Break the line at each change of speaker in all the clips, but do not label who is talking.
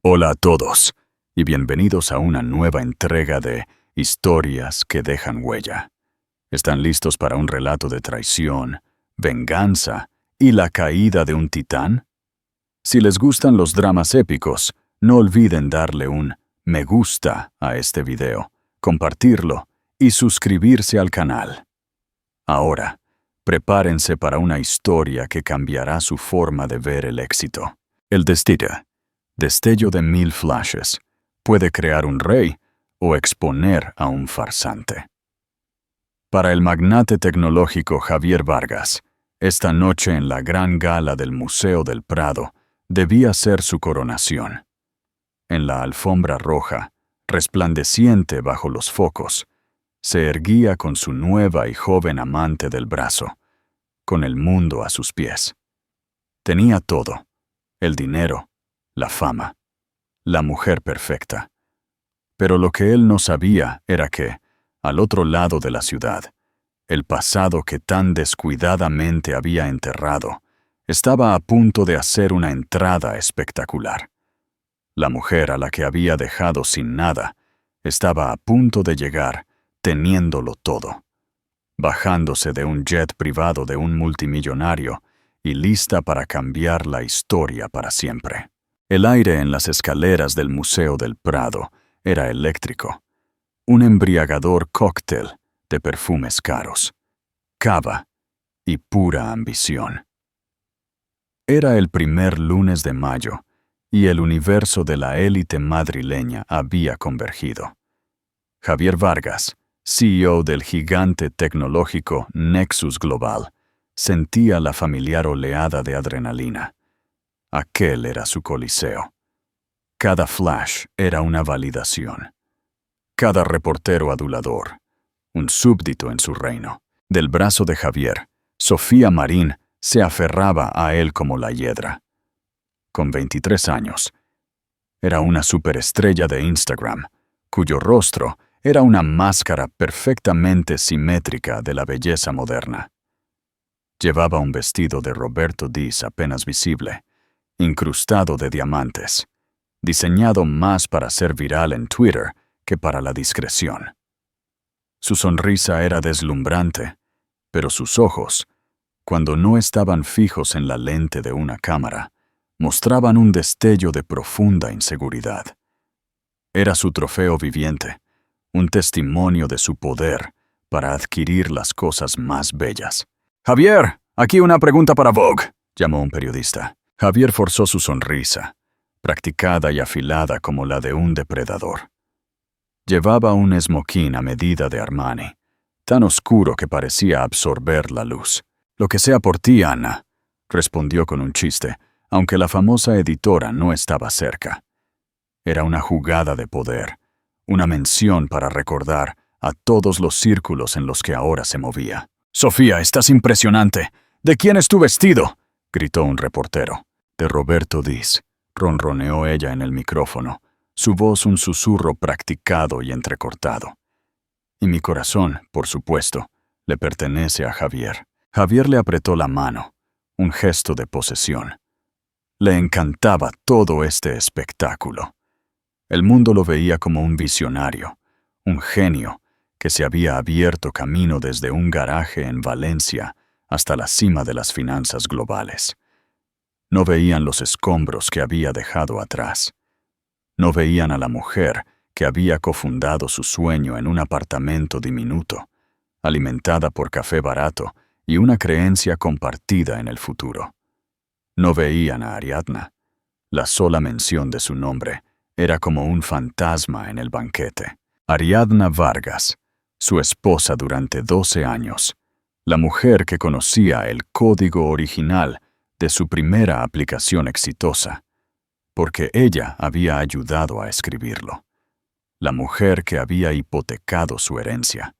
Hola a todos y bienvenidos a una nueva entrega de Historias que dejan huella. ¿Están listos para un relato de traición, venganza y la caída de un titán? Si les gustan los dramas épicos, no olviden darle un me gusta a este video, compartirlo y suscribirse al canal. Ahora, prepárense para una historia que cambiará su forma de ver el éxito. El destello de 1000 flashes, puede crear un rey o exponer a un farsante. Para el magnate tecnológico Javier Vargas, esta noche en la gran gala del Museo del Prado debía ser su coronación. En la alfombra roja, resplandeciente bajo los focos, se erguía con su nueva y joven amante del brazo, con el mundo a sus pies. Tenía todo: el dinero, la fama, la mujer perfecta. Pero lo que él no sabía era que, al otro lado de la ciudad, el pasado que tan descuidadamente había enterrado estaba a punto de hacer una entrada espectacular. La mujer a la que había dejado sin nada estaba a punto de llegar teniéndolo todo, bajándose de un jet privado de un multimillonario y lista para cambiar la historia para siempre. El aire en las escaleras del Museo del Prado era eléctrico, un embriagador cóctel de perfumes caros, cava y pura ambición. Era el primer lunes de mayo y el universo de la élite madrileña había convergido. Javier Vargas, CEO del gigante tecnológico Nexus Global, sentía la familiar oleada de adrenalina. Aquel era su coliseo. Cada flash era una validación. Cada reportero adulador, un súbdito en su reino. Del brazo de Javier, Sofía Marín se aferraba a él como la hiedra. Con 23 años, era una superestrella de Instagram, cuyo rostro era una máscara perfectamente simétrica de la belleza moderna. Llevaba un vestido de Roberto Diz apenas visible, incrustado de diamantes, diseñado más para ser viral en Twitter que para la discreción. Su sonrisa era deslumbrante, pero sus ojos, cuando no estaban fijos en la lente de una cámara, mostraban un destello de profunda inseguridad. Era su trofeo viviente, un testimonio de su poder para adquirir las cosas más bellas. «Javier, aquí una pregunta para Vogue», llamó un periodista. Javier forzó su sonrisa, practicada y afilada como la de un depredador. Llevaba un esmoquín a medida de Armani, tan oscuro que parecía absorber la luz. «Lo que sea por ti, Ana», respondió con un chiste, aunque la famosa editora no estaba cerca. Era una jugada de poder, una mención para recordar a todos los círculos en los que ahora se movía. «Sofía, estás impresionante. ¿De quién es tu vestido?», gritó un reportero. «De Roberto Diz», ronroneó ella en el micrófono, su voz un susurro practicado y entrecortado. «Y mi corazón, por supuesto, le pertenece a Javier». Javier le apretó la mano, un gesto de posesión. Le encantaba todo este espectáculo. El mundo lo veía como un visionario, un genio que se había abierto camino desde un garaje en Valencia hasta la cima de las finanzas globales. No veían los escombros que había dejado atrás. No veían a la mujer que había cofundado su sueño en un apartamento diminuto, alimentada por café barato y una creencia compartida en el futuro. No veían a Ariadna. La sola mención de su nombre era como un fantasma en el banquete. Ariadna Vargas, su esposa durante 12 años, la mujer que conocía el código original de su primera aplicación exitosa, porque ella había ayudado a escribirlo. La mujer que había hipotecado su herencia,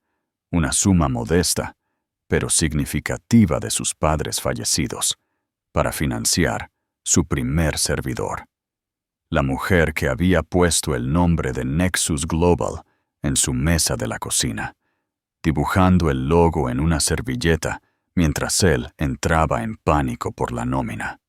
una suma modesta, pero significativa de sus padres fallecidos, para financiar su primer servidor. La mujer que había puesto el nombre de Nexus Global en su mesa de la cocina, dibujando el logo en una servilleta mientras él entraba en pánico por la nómina.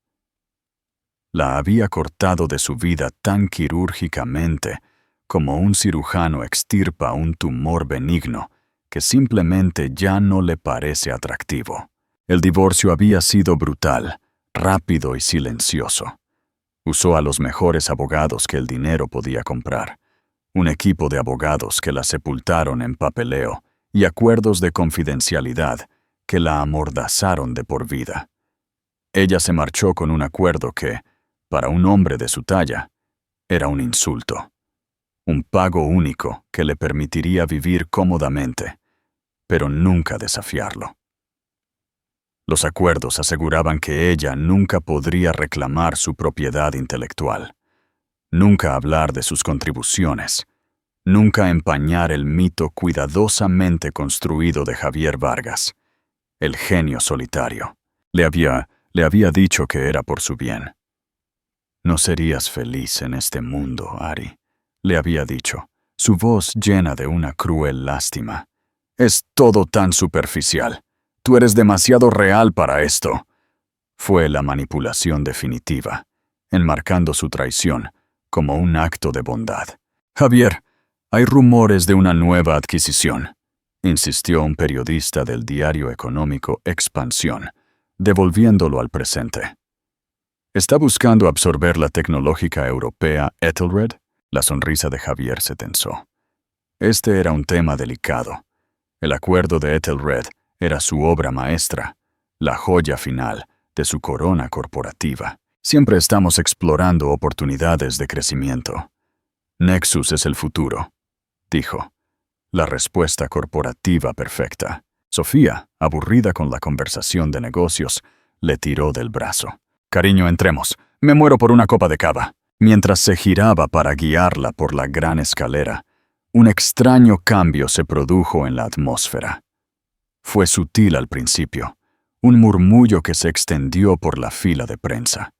La había cortado de su vida tan quirúrgicamente como un cirujano extirpa un tumor benigno que simplemente ya no le parece atractivo. El divorcio había sido brutal, rápido y silencioso. Usó a los mejores abogados que el dinero podía comprar, un equipo de abogados que la sepultaron en papeleo y acuerdos de confidencialidad que la amordazaron de por vida. Ella se marchó con un acuerdo que, para un hombre de su talla, era un insulto. Un pago único que le permitiría vivir cómodamente, pero nunca desafiarlo. Los acuerdos aseguraban que ella nunca podría reclamar su propiedad intelectual, nunca hablar de sus contribuciones, nunca empañar el mito cuidadosamente construido de Javier Vargas, el genio solitario. Le había dicho que era por su bien. No serías feliz en este mundo, Ari, le había dicho, su voz llena de una cruel lástima. Es todo tan superficial. Tú eres demasiado real para esto. Fue la manipulación definitiva, enmarcando su traición como un acto de bondad. Javier, hay rumores de una nueva adquisición, insistió un periodista del diario económico Expansión, devolviéndolo al presente. ¿Está buscando absorber la tecnológica europea Ethelred? La sonrisa de Javier se tensó. Este era un tema delicado. El acuerdo de Ethelred era su obra maestra, la joya final de su corona corporativa. Siempre estamos explorando oportunidades de crecimiento. Nexus es el futuro, dijo. La respuesta corporativa perfecta. Sofía, aburrida con la conversación de negocios, le tiró del brazo. Cariño, entremos. Me muero por una copa de cava. Mientras se giraba para guiarla por la gran escalera, un extraño cambio se produjo en la atmósfera. Fue sutil al principio, un murmullo que se extendió por la fila de prensa.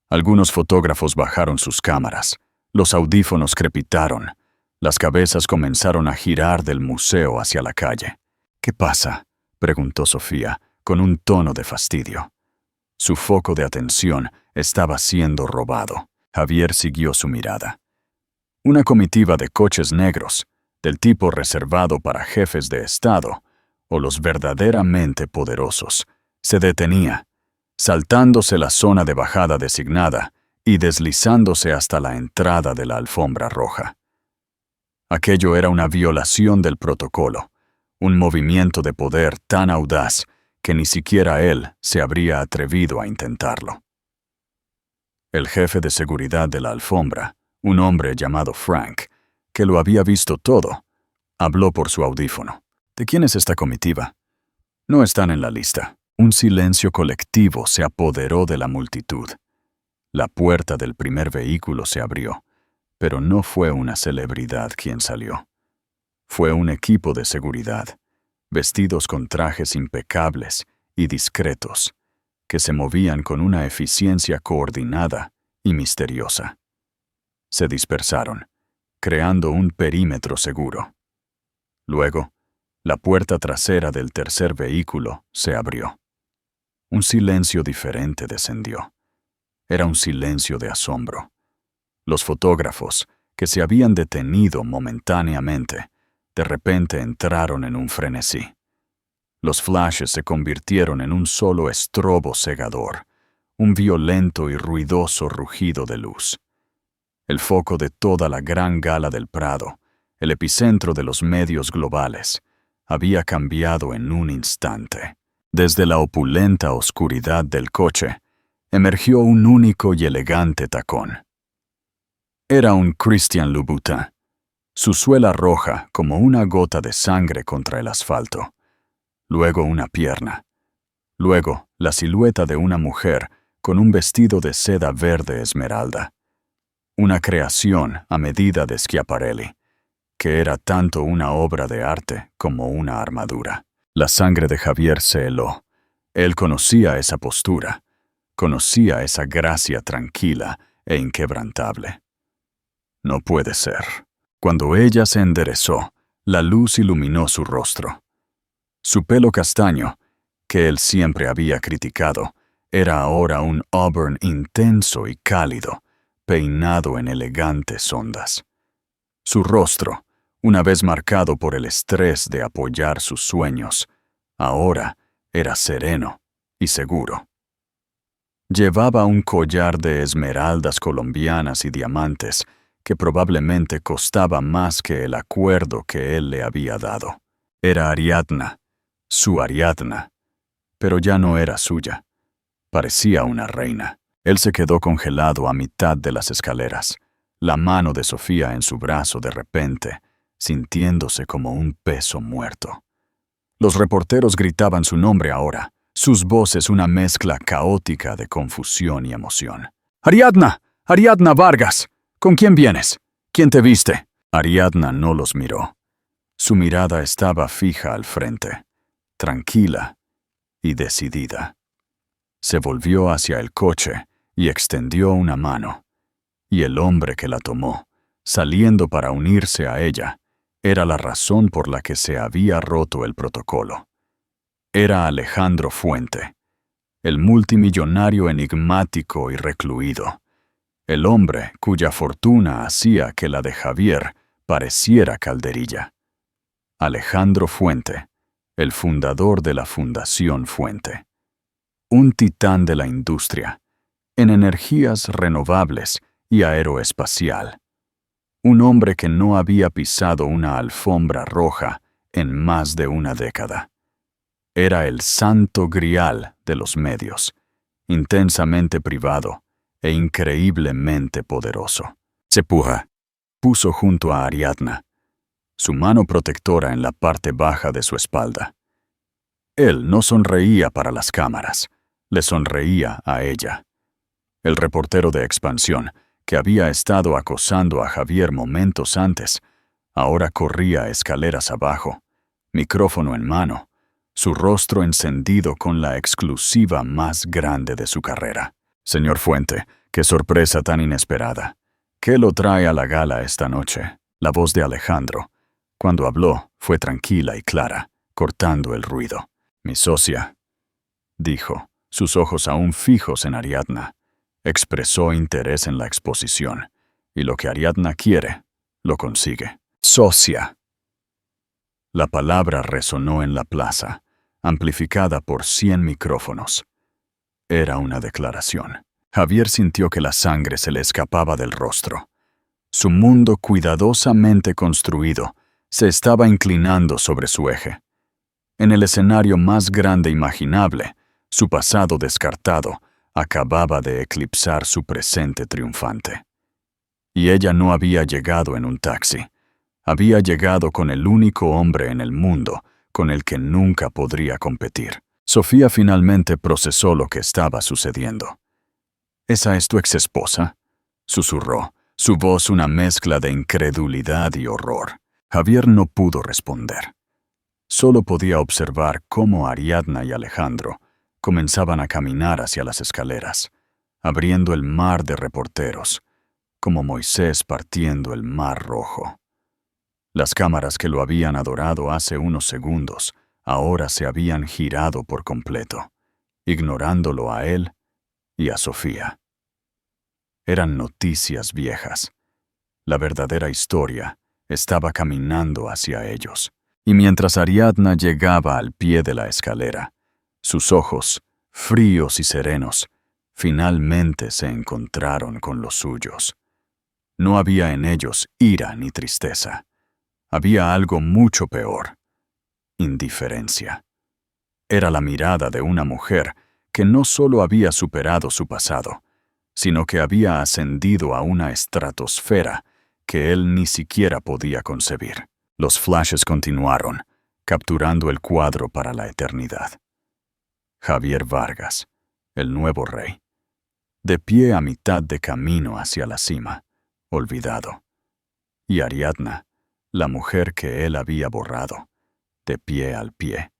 Algunos fotógrafos bajaron sus cámaras, los audífonos crepitaron, las cabezas comenzaron a girar del museo hacia la calle. ¿Qué pasa?, preguntó Sofía, con un tono de fastidio. Su foco de atención estaba siendo robado. Javier siguió su mirada. Una comitiva de coches negros, del tipo reservado para jefes de Estado o los verdaderamente poderosos, se detenía, saltándose la zona de bajada designada y deslizándose hasta la entrada de la alfombra roja. Aquello era una violación del protocolo, un movimiento de poder tan audaz que ni siquiera él se habría atrevido a intentarlo. El jefe de seguridad de la alfombra, un hombre llamado Frank, que lo había visto todo, habló por su audífono. ¿De quién es esta comitiva? No están en la lista. Un silencio colectivo se apoderó de la multitud. La puerta del primer vehículo se abrió, pero no fue una celebridad quien salió. Fue un equipo de seguridad, vestidos con trajes impecables y discretos, que se movían con una eficiencia coordinada y misteriosa. Se dispersaron, creando un perímetro seguro. Luego, la puerta trasera del tercer vehículo se abrió. Un silencio diferente descendió. Era un silencio de asombro. Los fotógrafos, que se habían detenido momentáneamente, de repente entraron en un frenesí. Los flashes se convirtieron en un solo estrobo cegador, un violento y ruidoso rugido de luz. El foco de toda la gran gala del Prado, el epicentro de los medios globales, había cambiado en un instante. Desde la opulenta oscuridad del coche, emergió un único y elegante tacón. Era un Christian Louboutin, su suela roja como una gota de sangre contra el asfalto. Luego una pierna. Luego la silueta de una mujer con un vestido de seda verde esmeralda. Una creación a medida de Schiaparelli, que era tanto una obra de arte como una armadura. La sangre de Javier se heló. Él conocía esa postura, conocía esa gracia tranquila e inquebrantable. No puede ser. Cuando ella se enderezó, la luz iluminó su rostro. Su pelo castaño, que él siempre había criticado, Era ahora un auburn intenso y cálido, peinado en elegantes ondas. Su rostro, una vez marcado por el estrés de apoyar sus sueños, ahora era sereno y seguro. Llevaba un collar de esmeraldas colombianas y diamantes que probablemente costaba más que el acuerdo que él le había dado. Era Ariadna, su Ariadna, pero ya no era suya. Parecía una reina. Él se quedó congelado a mitad de las escaleras, la mano de Sofía en su brazo de repente, sintiéndose como un peso muerto. Los reporteros gritaban su nombre ahora, sus voces una mezcla caótica de confusión y emoción. «¡Ariadna! ¡Ariadna Vargas! ¿Con quién vienes? ¿Quién te viste?» Ariadna no los miró. Su mirada estaba fija al frente, tranquila y decidida. Se volvió hacia el coche y extendió una mano, y el hombre que la tomó, saliendo para unirse a ella, era la razón por la que se había roto el protocolo. Era Alejandro Fuente, el multimillonario enigmático y recluido, el hombre cuya fortuna hacía que la de Javier pareciera calderilla. Alejandro Fuente, el fundador de la Fundación Fuente. Un titán de la industria, en energías renovables y aeroespacial. Un hombre que no había pisado una alfombra roja en más de una década. Era el santo grial de los medios, intensamente privado e increíblemente poderoso. Sepuja puso junto a Ariadna, su mano protectora en la parte baja de su espalda. Él no sonreía para las cámaras, le sonreía a ella. El reportero de Expansión, que había estado acosando a Javier momentos antes, ahora corría escaleras abajo, micrófono en mano, su rostro encendido con la exclusiva más grande de su carrera. «Señor Fuente, qué sorpresa tan inesperada. ¿Qué lo trae a la gala esta noche?» La voz de Alejandro, cuando habló, fue tranquila y clara, cortando el ruido. «Mi socia», dijo, sus ojos aún fijos en Ariadna. Expresó interés en la exposición, y lo que Ariadna quiere, lo consigue. «Socia». La palabra resonó en la plaza, amplificada por 100 micrófonos. Era una declaración. Javier sintió que la sangre se le escapaba del rostro. Su mundo cuidadosamente construido se estaba inclinando sobre su eje. En el escenario más grande imaginable, su pasado descartado acababa de eclipsar su presente triunfante. Y ella no había llegado en un taxi. Había llegado con el único hombre en el mundo con el que nunca podría competir. Sofía finalmente procesó lo que estaba sucediendo. «¿Esa es tu exesposa?», susurró, su voz una mezcla de incredulidad y horror. Javier no pudo responder. Solo podía observar cómo Ariadna y Alejandro comenzaban a caminar hacia las escaleras, abriendo el mar de reporteros, como Moisés partiendo el mar rojo. Las cámaras que lo habían adorado hace unos segundos ahora se habían girado por completo, ignorándolo a él y a Sofía. Eran noticias viejas. La verdadera historia estaba caminando hacia ellos. Y mientras Ariadna llegaba al pie de la escalera, sus ojos, fríos y serenos, finalmente se encontraron con los suyos. No había en ellos ira ni tristeza. Había algo mucho peor: indiferencia. Era la mirada de una mujer que no solo había superado su pasado, sino que había ascendido a una estratosfera que él ni siquiera podía concebir. Los flashes continuaron, capturando el cuadro para la eternidad. Javier Vargas, el nuevo rey, de pie a mitad de camino hacia la cima, olvidado. Y Ariadna, la mujer que él había borrado, de pie al pie,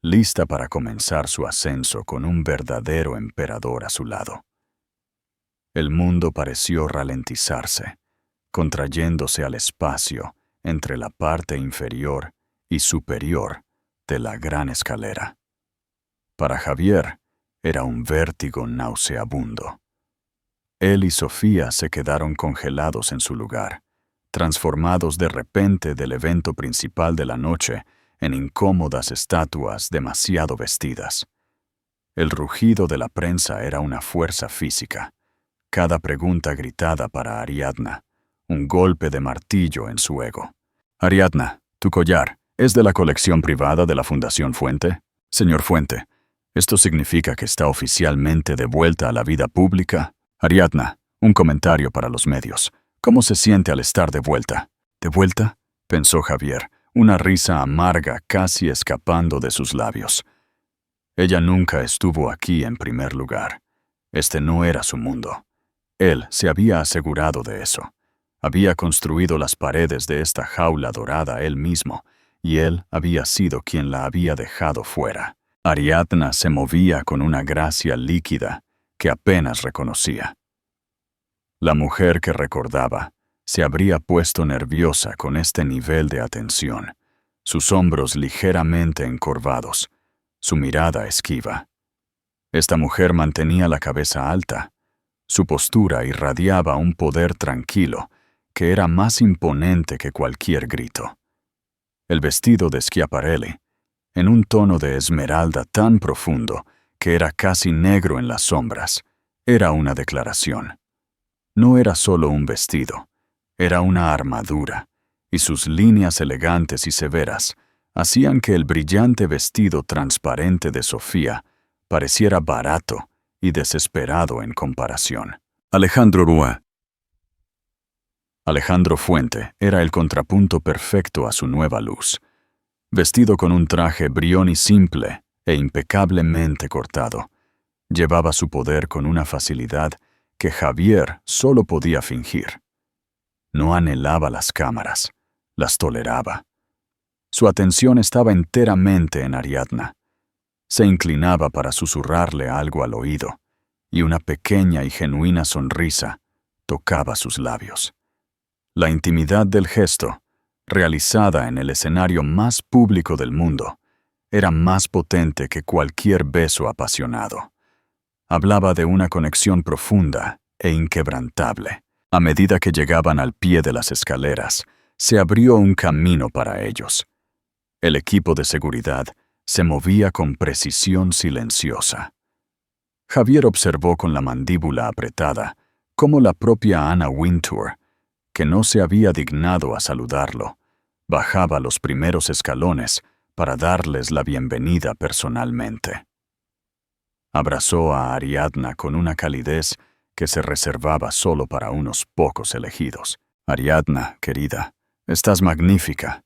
lista para comenzar su ascenso con un verdadero emperador a su lado. El mundo pareció ralentizarse, contrayéndose al espacio entre la parte inferior y superior de la gran escalera. Para Javier, era un vértigo nauseabundo. Él y Sofía se quedaron congelados en su lugar, transformados de repente del evento principal de la noche en incómodas estatuas demasiado vestidas. El rugido de la prensa era una fuerza física. Cada pregunta gritada para Ariadna, un golpe de martillo en su ego. Ariadna, tu collar, ¿es de la colección privada de la Fundación Fuente? Señor Fuente, ¿esto significa que está oficialmente de vuelta a la vida pública? Ariadna, un comentario para los medios. ¿Cómo se siente al estar de vuelta? ¿De vuelta?, pensó Javier, una risa amarga casi escapando de sus labios. Ella nunca estuvo aquí en primer lugar. Este no era su mundo. Él se había asegurado de eso. Había construido las paredes de esta jaula dorada él mismo, y él había sido quien la había dejado fuera. Ariadna se movía con una gracia líquida que apenas reconocía. La mujer que recordaba se habría puesto nerviosa con este nivel de atención, sus hombros ligeramente encorvados, su mirada esquiva. Esta mujer mantenía la cabeza alta. Su postura irradiaba un poder tranquilo que era más imponente que cualquier grito. El vestido de Schiaparelli, en un tono de esmeralda tan profundo que era casi negro en las sombras, era una declaración. No era solo un vestido, era una armadura, y sus líneas elegantes y severas hacían que el brillante vestido transparente de Sofía pareciera barato y desesperado en comparación. Alejandro Fuente era el contrapunto perfecto a su nueva luz. Vestido con un traje brión y simple e impecablemente cortado, llevaba su poder con una facilidad que Javier solo podía fingir. No anhelaba las cámaras, las toleraba. Su atención estaba enteramente en Ariadna. Se inclinaba para susurrarle algo al oído, y una pequeña y genuina sonrisa tocaba sus labios. La intimidad del gesto, realizada en el escenario más público del mundo, era más potente que cualquier beso apasionado. Hablaba de una conexión profunda e inquebrantable. A medida que llegaban al pie de las escaleras, se abrió un camino para ellos. El equipo de seguridad se movía con precisión silenciosa. Javier observó con la mandíbula apretada cómo la propia Anna Wintour, que no se había dignado a saludarlo, bajaba los primeros escalones para darles la bienvenida personalmente. Abrazó a Ariadna con una calidez que se reservaba solo para unos pocos elegidos. Ariadna, querida, estás magnífica.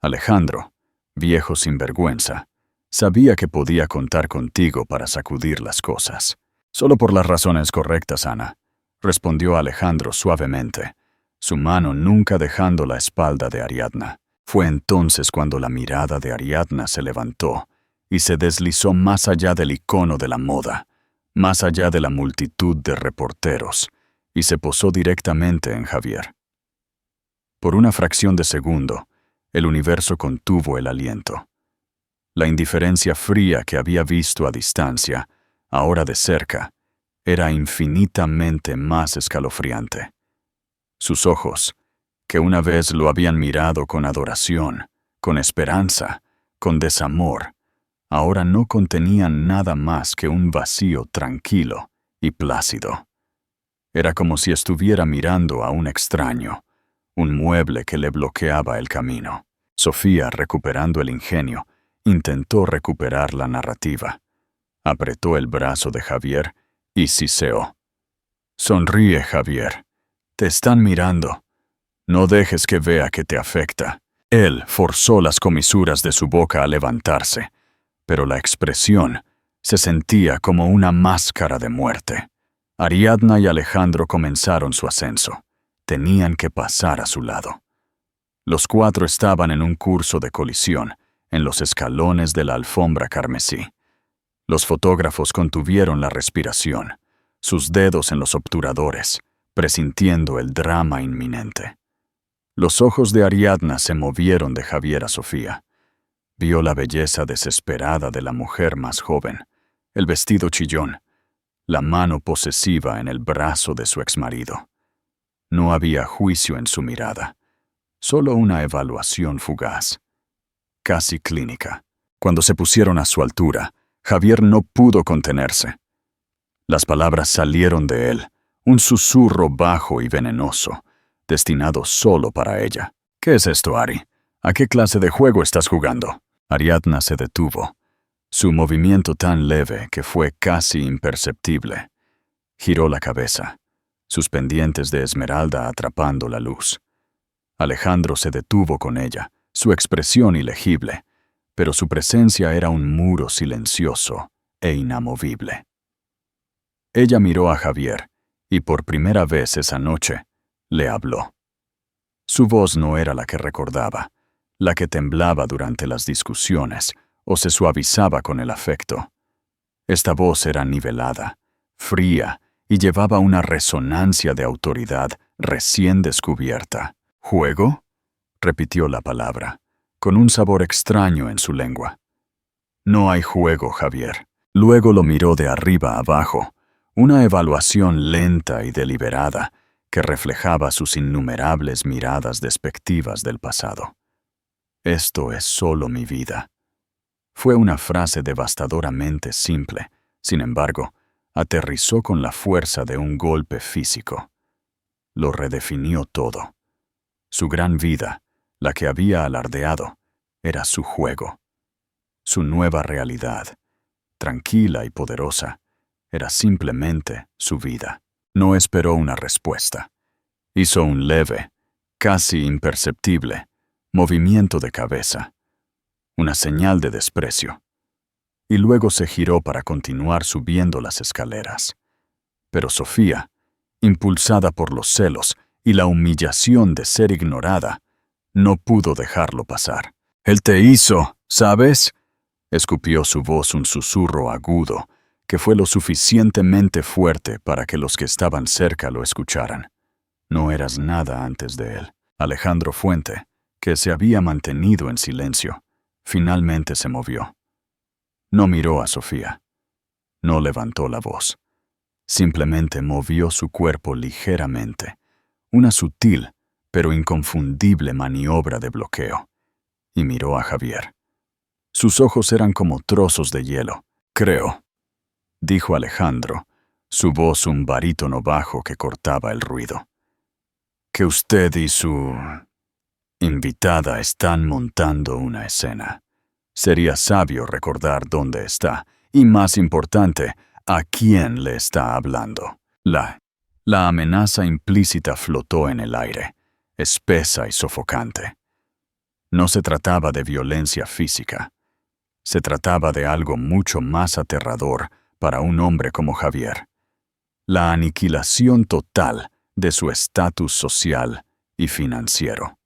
Alejandro, viejo sinvergüenza, sabía que podía contar contigo para sacudir las cosas. Solo por las razones correctas, Ana, respondió Alejandro suavemente, su mano nunca dejando la espalda de Ariadna. Fue entonces cuando la mirada de Ariadna se levantó y se deslizó más allá del icono de la moda, más allá de la multitud de reporteros, y se posó directamente en Javier. Por una fracción de segundo, el universo contuvo el aliento. La indiferencia fría que había visto a distancia, ahora de cerca, era infinitamente más escalofriante. Sus ojos, que una vez lo habían mirado con adoración, con esperanza, con desamor, ahora no contenían nada más que un vacío tranquilo y plácido. Era como si estuviera mirando a un extraño, un mueble que le bloqueaba el camino. Sofía, recuperando el ingenio, intentó recuperar la narrativa. Apretó el brazo de Javier y siseó. Sonríe, Javier. Te están mirando. No dejes que vea que te afecta. Él forzó las comisuras de su boca a levantarse, pero la expresión se sentía como una máscara de muerte. Ariadna y Alejandro comenzaron su ascenso. Tenían que pasar a su lado. Los cuatro estaban en un curso de colisión, en los escalones de la alfombra carmesí. Los fotógrafos contuvieron la respiración, sus dedos en los obturadores, presintiendo el drama inminente. Los ojos de Ariadna se movieron de Javier a Sofía. Vio la belleza desesperada de la mujer más joven, el vestido chillón, la mano posesiva en el brazo de su exmarido. No había juicio en su mirada, solo una evaluación fugaz, casi clínica. Cuando se pusieron a su altura, Javier no pudo contenerse. Las palabras salieron de él, un susurro bajo y venenoso, destinado solo para ella. «¿Qué es esto, Ari? ¿A qué clase de juego estás jugando?» Ariadna se detuvo, su movimiento tan leve que fue casi imperceptible. Giró la cabeza, sus pendientes de esmeralda atrapando la luz. Alejandro se detuvo con ella, su expresión ilegible, pero su presencia era un muro silencioso e inamovible. Ella miró a Javier, y por primera vez esa noche, le habló. Su voz no era la que recordaba, la que temblaba durante las discusiones o se suavizaba con el afecto. Esta voz era nivelada, fría, y llevaba una resonancia de autoridad recién descubierta. «¿Juego?», repitió la palabra, con un sabor extraño en su lengua. «No hay juego, Javier». Luego lo miró de arriba a abajo, una evaluación lenta y deliberada que reflejaba sus innumerables miradas despectivas del pasado. «Esto es solo mi vida». Fue una frase devastadoramente simple, sin embargo, aterrizó con la fuerza de un golpe físico. Lo redefinió todo. Su gran vida, la que había alardeado, era su juego. Su nueva realidad, tranquila y poderosa, era simplemente su vida. No esperó una respuesta. Hizo un leve, casi imperceptible, movimiento de cabeza, una señal de desprecio, y luego se giró para continuar subiendo las escaleras. Pero Sofía, impulsada por los celos y la humillación de ser ignorada, no pudo dejarlo pasar. «Él te hizo, ¿sabes?», escupió su voz un susurro agudo, que fue lo suficientemente fuerte para que los que estaban cerca lo escucharan. No eras nada antes de él. Alejandro Fuente, que se había mantenido en silencio, finalmente se movió. No miró a Sofía. No levantó la voz. Simplemente movió su cuerpo ligeramente, una sutil pero inconfundible maniobra de bloqueo, y miró a Javier. Sus ojos eran como trozos de hielo. «Creo», dijo Alejandro, su voz un barítono bajo que cortaba el ruido, «que usted y su invitada están montando una escena. Sería sabio recordar dónde está, y más importante, a quién le está hablando». La amenaza implícita flotó en el aire, espesa y sofocante. No se trataba de violencia física. Se trataba de algo mucho más aterrador para un hombre como Javier. La aniquilación total de su estatus social y financiero.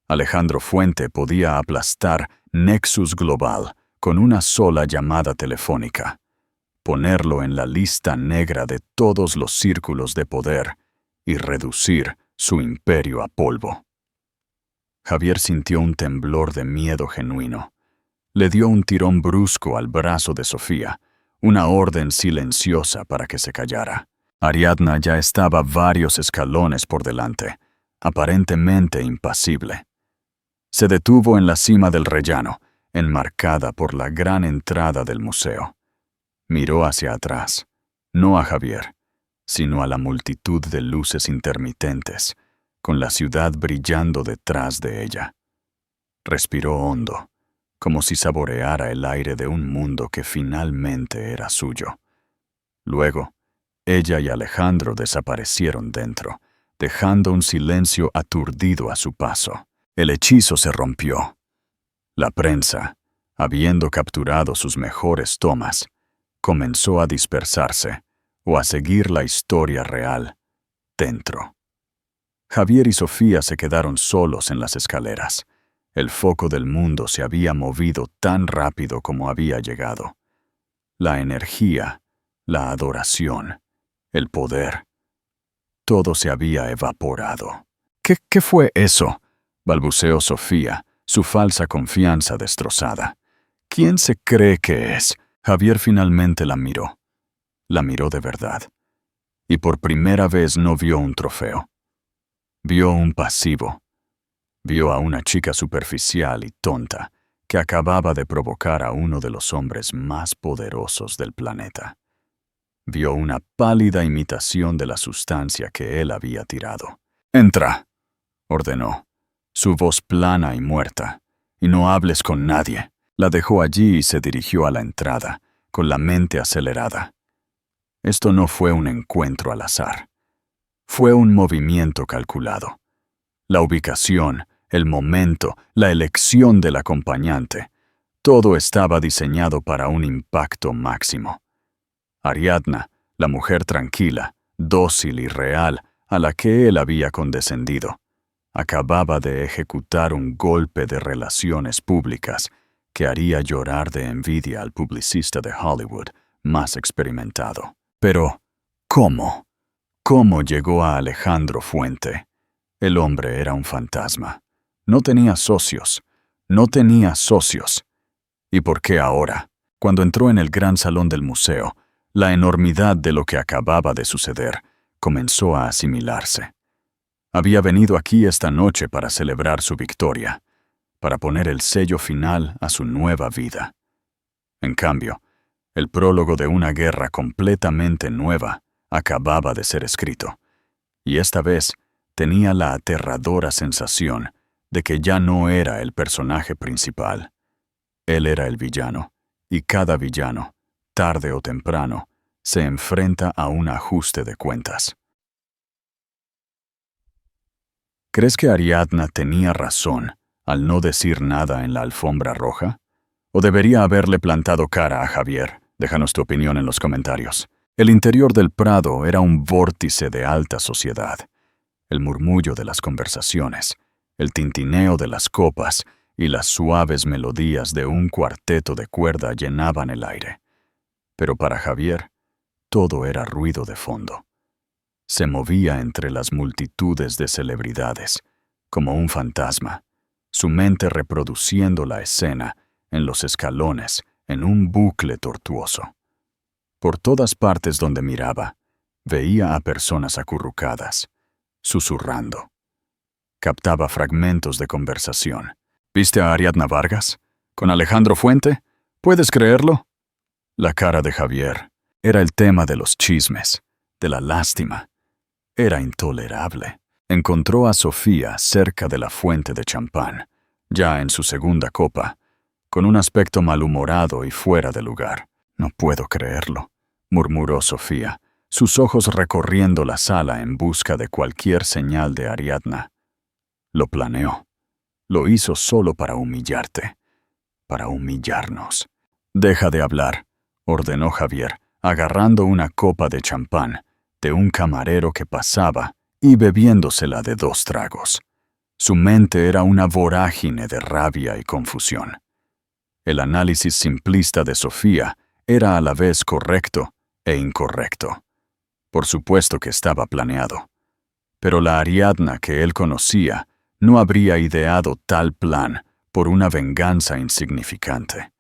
Alejandro Fuente podía aplastar Nexus Global con una sola llamada telefónica, ponerlo en la lista negra de todos los círculos de poder y reducir su imperio a polvo. Javier sintió un temblor de miedo genuino. Le dio un tirón brusco al brazo de Sofía, una orden silenciosa para que se callara. Ariadna ya estaba varios escalones por delante, aparentemente impasible. Se detuvo en la cima del rellano, enmarcada por la gran entrada del museo. Miró hacia atrás, no a Javier, sino a la multitud de luces intermitentes, con la ciudad brillando detrás de ella. Respiró hondo, como si saboreara el aire de un mundo que finalmente era suyo. Luego, ella y Alejandro desaparecieron dentro, dejando un silencio aturdido a su paso. El hechizo se rompió. La prensa, habiendo capturado sus mejores tomas, comenzó a dispersarse o a seguir la historia real dentro. Javier y Sofía se quedaron solos en las escaleras. El foco del mundo se había movido tan rápido como había llegado. La energía, la adoración, el poder, todo se había evaporado. ¿Qué fue eso?, balbuceó Sofía, su falsa confianza destrozada. ¿Quién se cree que es? Javier finalmente la miró. La miró de verdad. Y por primera vez no vio un trofeo. Vio un pasivo. Vio a una chica superficial y tonta que acababa de provocar a uno de los hombres más poderosos del planeta. Vio una pálida imitación de la sustancia que él había tirado. «Entra», ordenó, su voz plana y muerta. «Y no hables con nadie». La dejó allí y se dirigió a la entrada, con la mente acelerada. Esto no fue un encuentro al azar. Fue un movimiento calculado. La ubicación, el momento, la elección del acompañante, todo estaba diseñado para un impacto máximo. Ariadna, la mujer tranquila, dócil y real a la que él había condescendido, acababa de ejecutar un golpe de relaciones públicas que haría llorar de envidia al publicista de Hollywood más experimentado. Pero, ¿cómo? ¿Cómo llegó a Alejandro Fuente? El hombre era un fantasma. No tenía socios. No tenía socios. ¿Y por qué ahora? Cuando entró en el gran salón del museo, la enormidad de lo que acababa de suceder comenzó a asimilarse. Había venido aquí esta noche para celebrar su victoria, para poner el sello final a su nueva vida. En cambio, el prólogo de una guerra completamente nueva acababa de ser escrito, y esta vez tenía la aterradora sensación de que ya no era el personaje principal. Él era el villano, y cada villano, tarde o temprano, se enfrenta a un ajuste de cuentas. ¿Crees que Ariadna tenía razón al no decir nada en la alfombra roja? ¿O debería haberle plantado cara a Javier? Déjanos tu opinión en los comentarios. El interior del Prado era un vórtice de alta sociedad. El murmullo de las conversaciones, el tintineo de las copas y las suaves melodías de un cuarteto de cuerda llenaban el aire. Pero para Javier, todo era ruido de fondo. Se movía entre las multitudes de celebridades, como un fantasma, su mente reproduciendo la escena en los escalones, en un bucle tortuoso. Por todas partes donde miraba, veía a personas acurrucadas, susurrando. Captaba fragmentos de conversación. ¿Viste a Ariadna Vargas? ¿Con Alejandro Fuente? ¿Puedes creerlo? La cara de Javier era el tema de los chismes, de la lástima. Era intolerable. Encontró a Sofía cerca de la fuente de champán, ya en su segunda copa, con un aspecto malhumorado y fuera de lugar. «No puedo creerlo», murmuró Sofía, sus ojos recorriendo la sala en busca de cualquier señal de Ariadna. Lo planeó. Lo hizo solo para humillarte, para humillarnos. «Deja de hablar», ordenó Javier, agarrando una copa de champán de un camarero que pasaba y bebiéndosela de 2 tragos. Su mente era una vorágine de rabia y confusión. El análisis simplista de Sofía era a la vez correcto e incorrecto. Por supuesto que estaba planeado. Pero la Ariadna que él conocía no habría ideado tal plan por una venganza insignificante.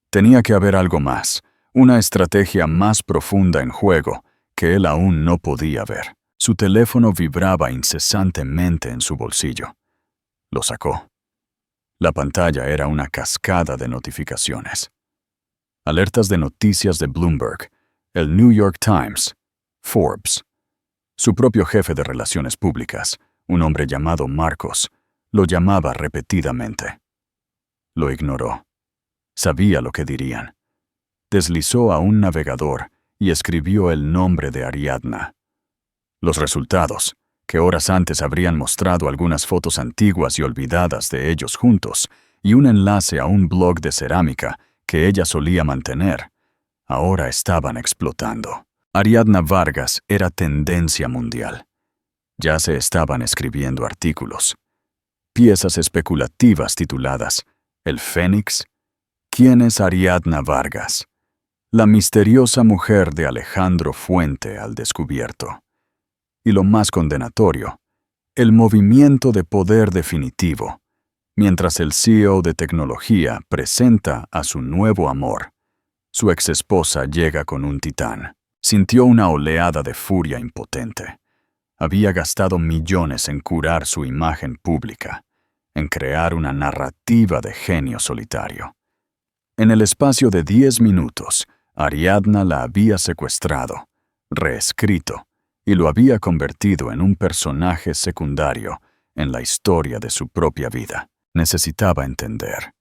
Tenía que haber algo más, una estrategia más profunda en juego que él aún no podía ver. Su teléfono vibraba incesantemente en su bolsillo. Lo sacó. La pantalla era una cascada de notificaciones. Alertas de noticias de Bloomberg, el New York Times, Forbes. Su propio jefe de relaciones públicas, un hombre llamado Marcos, lo llamaba repetidamente. Lo ignoró. Sabía lo que dirían. Deslizó a un navegador y escribió el nombre de Ariadna. Los resultados, que horas antes habrían mostrado algunas fotos antiguas y olvidadas de ellos juntos, y un enlace a un blog de cerámica que ella solía mantener, ahora estaban explotando. Ariadna Vargas era tendencia mundial. Ya se estaban escribiendo artículos. Piezas especulativas tituladas «El Fénix». ¿Quién es Ariadna Vargas? La misteriosa mujer de Alejandro Fuente al descubierto. Y lo más condenatorio, el movimiento de poder definitivo, mientras el CEO de tecnología presenta a su nuevo amor, Su exesposa llega con un titán. Sintió una oleada de furia impotente. Había gastado millones en curar su imagen pública, en crear una narrativa de genio solitario. En el espacio de 10 minutos, Ariadna la había secuestrado, reescrito, y lo había convertido en un personaje secundario en la historia de su propia vida. Necesitaba entender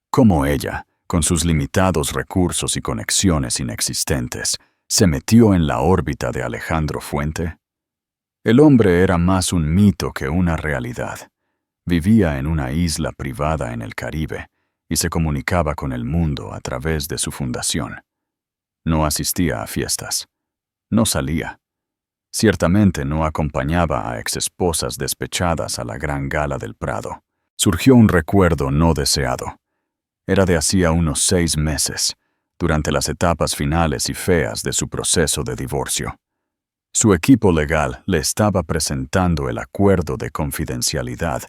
cómo ella, con sus limitados recursos y conexiones inexistentes, se metió en la órbita de Alejandro Fuente. El hombre era más un mito que una realidad. Vivía en una isla privada en el Caribe y se comunicaba con el mundo a través de su fundación. No asistía a fiestas. No salía. Ciertamente no acompañaba a exesposas despechadas a la gran gala del Prado. Surgió un recuerdo no deseado. Era de hacía unos 6 meses, durante las etapas finales y feas de su proceso de divorcio. Su equipo legal le estaba presentando el acuerdo de confidencialidad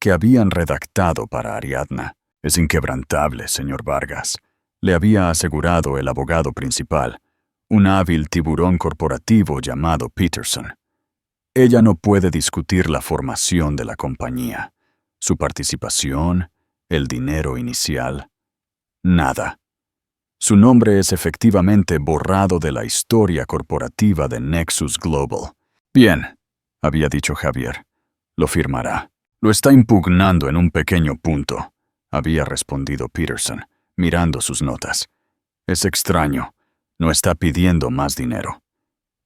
que habían redactado para Ariadna. Es inquebrantable, señor Vargas, le había asegurado el abogado principal, un hábil tiburón corporativo llamado Peterson. Ella no puede discutir la formación de la compañía, su participación, el dinero inicial, nada. Su nombre es efectivamente borrado de la historia corporativa de Nexus Global. Bien, había dicho Javier, lo firmará. Lo está impugnando en un pequeño punto, había respondido Peterson, mirando sus notas. Es extraño, no está pidiendo más dinero.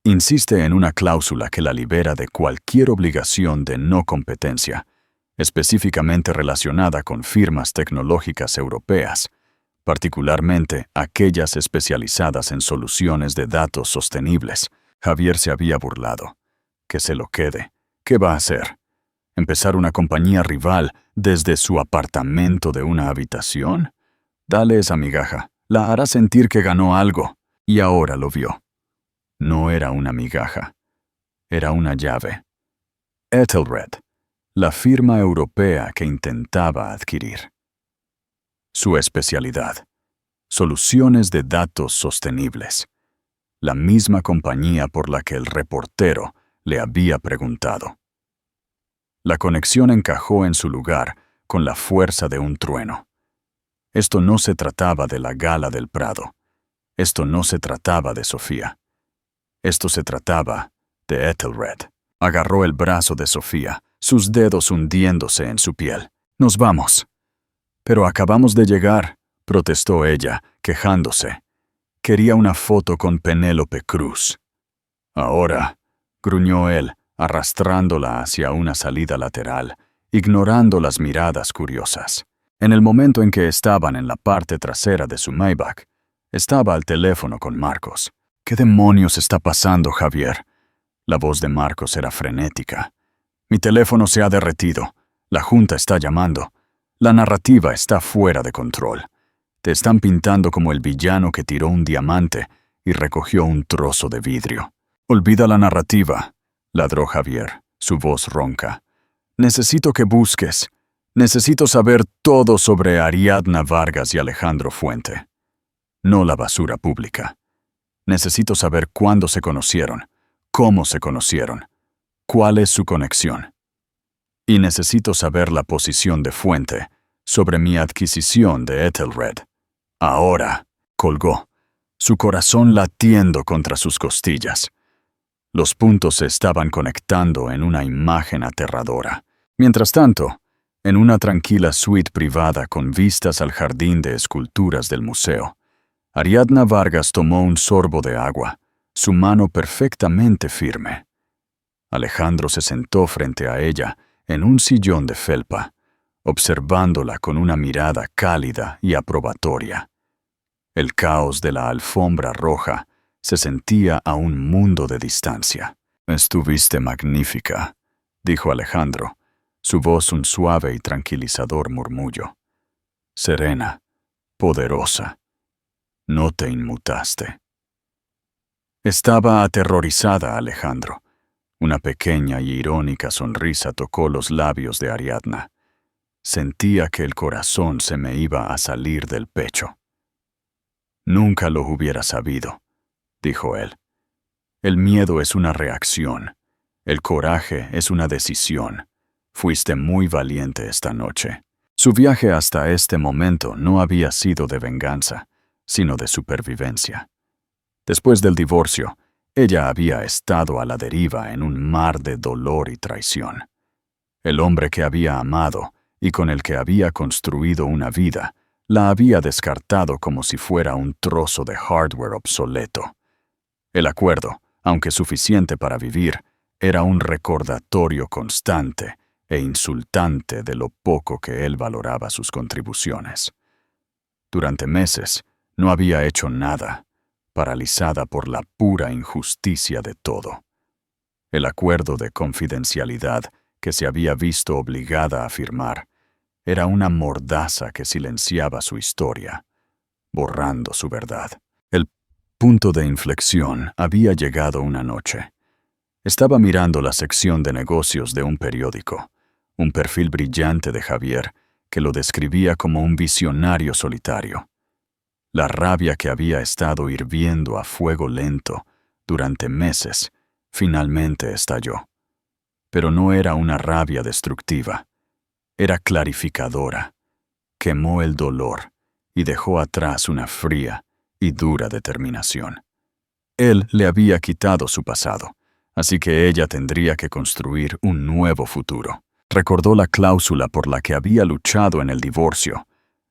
Insiste en una cláusula que la libera de cualquier obligación de no competencia, específicamente relacionada con firmas tecnológicas europeas, particularmente aquellas especializadas en soluciones de datos sostenibles. Javier se había burlado. Que se lo quede. ¿Qué va a hacer? ¿Empezar una compañía rival desde su apartamento de una habitación? Dale esa migaja. La hará sentir que ganó algo. Y ahora lo vio. No era una migaja. Era una llave. Ethelred, la firma europea que intentaba adquirir. Su especialidad: soluciones de datos sostenibles. La misma compañía por la que el reportero le había preguntado. La conexión encajó en su lugar con la fuerza de un trueno. Esto no se trataba de la gala del Prado. Esto no se trataba de Sofía. Esto se trataba de Ethelred. Agarró el brazo de Sofía, sus dedos hundiéndose en su piel. «Nos vamos». «Pero acabamos de llegar», protestó ella, quejándose. Quería una foto con Penélope Cruz. «Ahora», gruñó él, arrastrándola hacia una salida lateral, ignorando las miradas curiosas. En el momento en que estaban en la parte trasera de su Maybach, estaba al teléfono con Marcos. «¿Qué demonios está pasando, Javier?» La voz de Marcos era frenética. «Mi teléfono se ha derretido. La junta está llamando. La narrativa está fuera de control. Te están pintando como el villano que tiró un diamante y recogió un trozo de vidrio». «Olvida la narrativa», ladró Javier, su voz ronca. «Necesito que busques. Necesito saber todo sobre Ariadna Vargas y Alejandro Fuente. No la basura pública. Necesito saber cuándo se conocieron, cómo se conocieron, cuál es su conexión. Y necesito saber la posición de Fuente sobre mi adquisición de Ethelred». «Ahora», colgó, su corazón latiendo contra sus costillas. Los puntos se estaban conectando en una imagen aterradora. Mientras tanto, en una tranquila suite privada con vistas al jardín de esculturas del museo, Ariadna Vargas tomó un sorbo de agua, su mano perfectamente firme. Alejandro se sentó frente a ella en un sillón de felpa, observándola con una mirada cálida y aprobatoria. El caos de la alfombra roja se sentía a un mundo de distancia. «Estuviste magnífica», dijo Alejandro, su voz un suave y tranquilizador murmullo. «Serena, poderosa. No te inmutaste». Estaba aterrorizada Alejandro. Una pequeña y irónica sonrisa tocó los labios de Ariadna. Sentía que el corazón se me iba a salir del pecho. Nunca lo hubiera sabido, dijo él. El miedo es una reacción. El coraje es una decisión. Fuiste muy valiente esta noche. Su viaje hasta este momento no había sido de venganza, sino de supervivencia. Después del divorcio, ella había estado a la deriva en un mar de dolor y traición. El hombre que había amado y con el que había construido una vida, la había descartado como si fuera un trozo de hardware obsoleto. El acuerdo, aunque suficiente para vivir, era un recordatorio constante e insultante de lo poco que él valoraba sus contribuciones. Durante meses no había hecho nada, paralizada por la pura injusticia de todo. El acuerdo de confidencialidad que se había visto obligada a firmar era una mordaza que silenciaba su historia, borrando su verdad. El punto de inflexión había llegado una noche. Estaba mirando la sección de negocios de un periódico, un perfil brillante de Javier que lo describía como un visionario solitario. La rabia que había estado hirviendo a fuego lento durante meses finalmente estalló. Pero no era una rabia destructiva, era clarificadora. Quemó el dolor y dejó atrás una fría y dura determinación. Él le había quitado su pasado, así que ella tendría que construir un nuevo futuro. Recordó la cláusula por la que había luchado en el divorcio,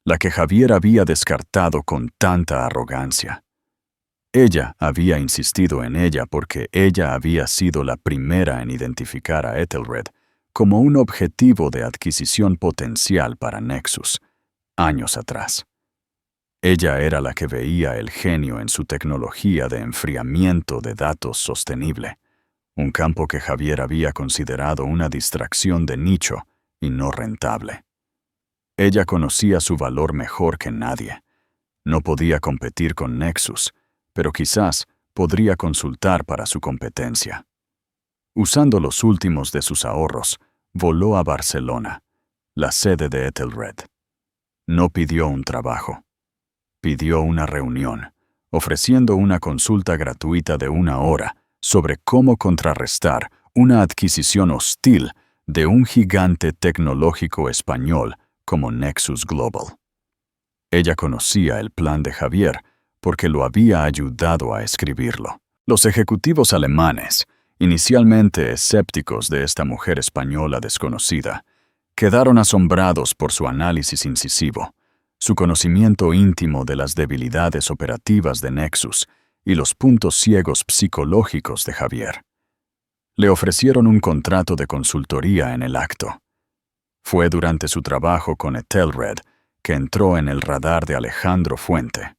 la que Javier había descartado con tanta arrogancia. Ella había insistido en ella porque ella había sido la primera en identificar a Ethelred como un objetivo de adquisición potencial para Nexus, años atrás. Ella era la que veía el genio en su tecnología de enfriamiento de datos sostenible, un campo que Javier había considerado una distracción de nicho y no rentable. Ella conocía su valor mejor que nadie. No podía competir con Nexus, pero quizás podría consultar para su competencia. Usando los últimos de sus ahorros, voló a Barcelona, la sede de Ethelred. No pidió un trabajo. Pidió una reunión, ofreciendo una consulta gratuita de 1 hora sobre cómo contrarrestar una adquisición hostil de un gigante tecnológico español como Nexus Global. Ella conocía el plan de Javier porque lo había ayudado a escribirlo. Los ejecutivos alemanes, inicialmente escépticos de esta mujer española desconocida, quedaron asombrados por su análisis incisivo, su conocimiento íntimo de las debilidades operativas de Nexus y los puntos ciegos psicológicos de Javier. Le ofrecieron un contrato de consultoría en el acto. Fue durante su trabajo con Ethelred que entró en el radar de Alejandro Fuente.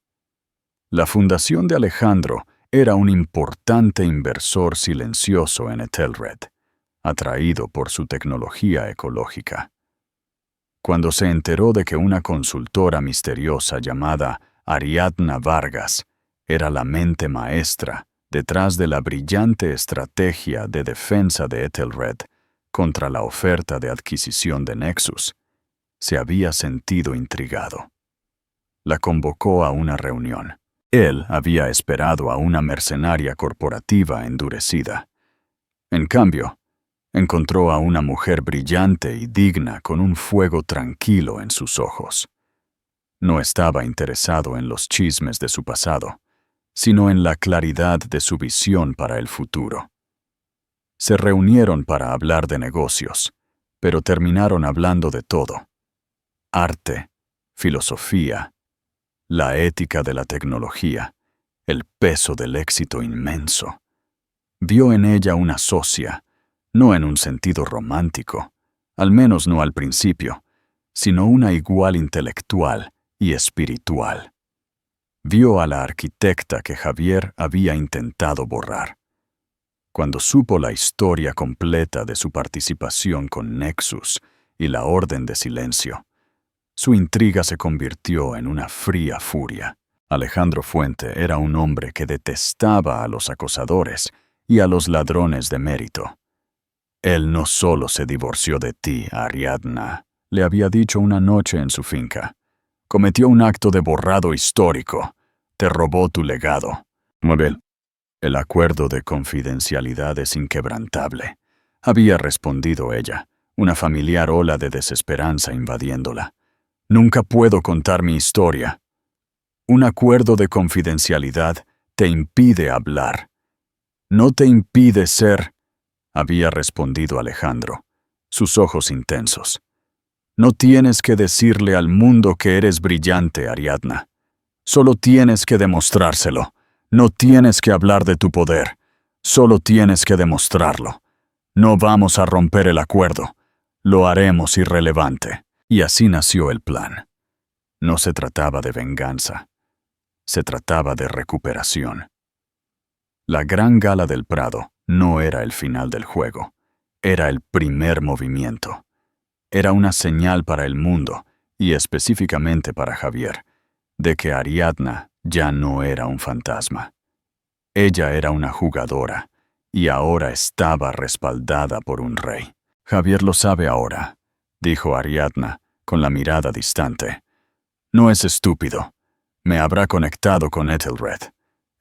La fundación de Alejandro era un importante inversor silencioso en Ethelred, atraído por su tecnología ecológica. Cuando se enteró de que una consultora misteriosa llamada Ariadna Vargas era la mente maestra detrás de la brillante estrategia de defensa de Ethelred contra la oferta de adquisición de Nexus, se había sentido intrigado. La convocó a una reunión. Él había esperado a una mercenaria corporativa endurecida. En cambio, encontró a una mujer brillante y digna con un fuego tranquilo en sus ojos. No estaba interesado en los chismes de su pasado, sino en la claridad de su visión para el futuro. Se reunieron para hablar de negocios, pero terminaron hablando de todo: arte, filosofía, la ética de la tecnología, el peso del éxito inmenso. Vio en ella una socia, no en un sentido romántico, al menos no al principio, sino una igual intelectual y espiritual. Vio a la arquitecta que Javier había intentado borrar. Cuando supo la historia completa de su participación con Nexus y la Orden de Silencio, su intriga se convirtió en una fría furia. Alejandro Fuente era un hombre que detestaba a los acosadores y a los ladrones de mérito. Él no solo se divorció de ti, Ariadna, le había dicho una noche en su finca. Cometió un acto de borrado histórico. te robó tu legado. Mabel, el acuerdo de confidencialidad es inquebrantable, había respondido ella, una familiar ola de desesperanza invadiéndola. Nunca puedo contar mi historia. Un acuerdo de confidencialidad te impide hablar. No te impide ser, había respondido Alejandro, sus ojos intensos. No tienes que decirle al mundo que eres brillante, Ariadna. Solo tienes que demostrárselo. No tienes que hablar de tu poder. Solo tienes que demostrarlo. No vamos a romper el acuerdo. Lo haremos irrelevante. Y así nació el plan. No se trataba de venganza. Se trataba de recuperación. La gran gala del Prado no era el final del juego. Era el primer movimiento. Era una señal para el mundo, y específicamente para Javier, de que Ariadna ya no era un fantasma. Ella era una jugadora, y ahora estaba respaldada por un rey. Javier lo sabe ahora, dijo Ariadna, con la mirada distante. No es estúpido. Me habrá conectado con Ethelred.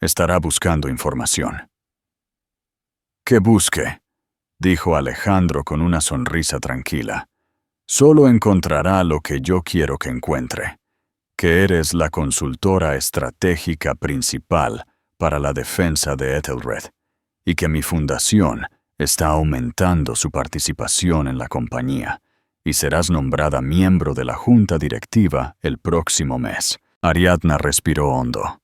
Estará buscando información. Que busque, dijo Alejandro con una sonrisa tranquila. Solo encontrará lo que yo quiero que encuentre, que eres la consultora estratégica principal para la defensa de Ethelred, y que mi fundación está aumentando su participación en la compañía, y serás nombrada miembro de la junta directiva el próximo mes. Ariadna respiró hondo.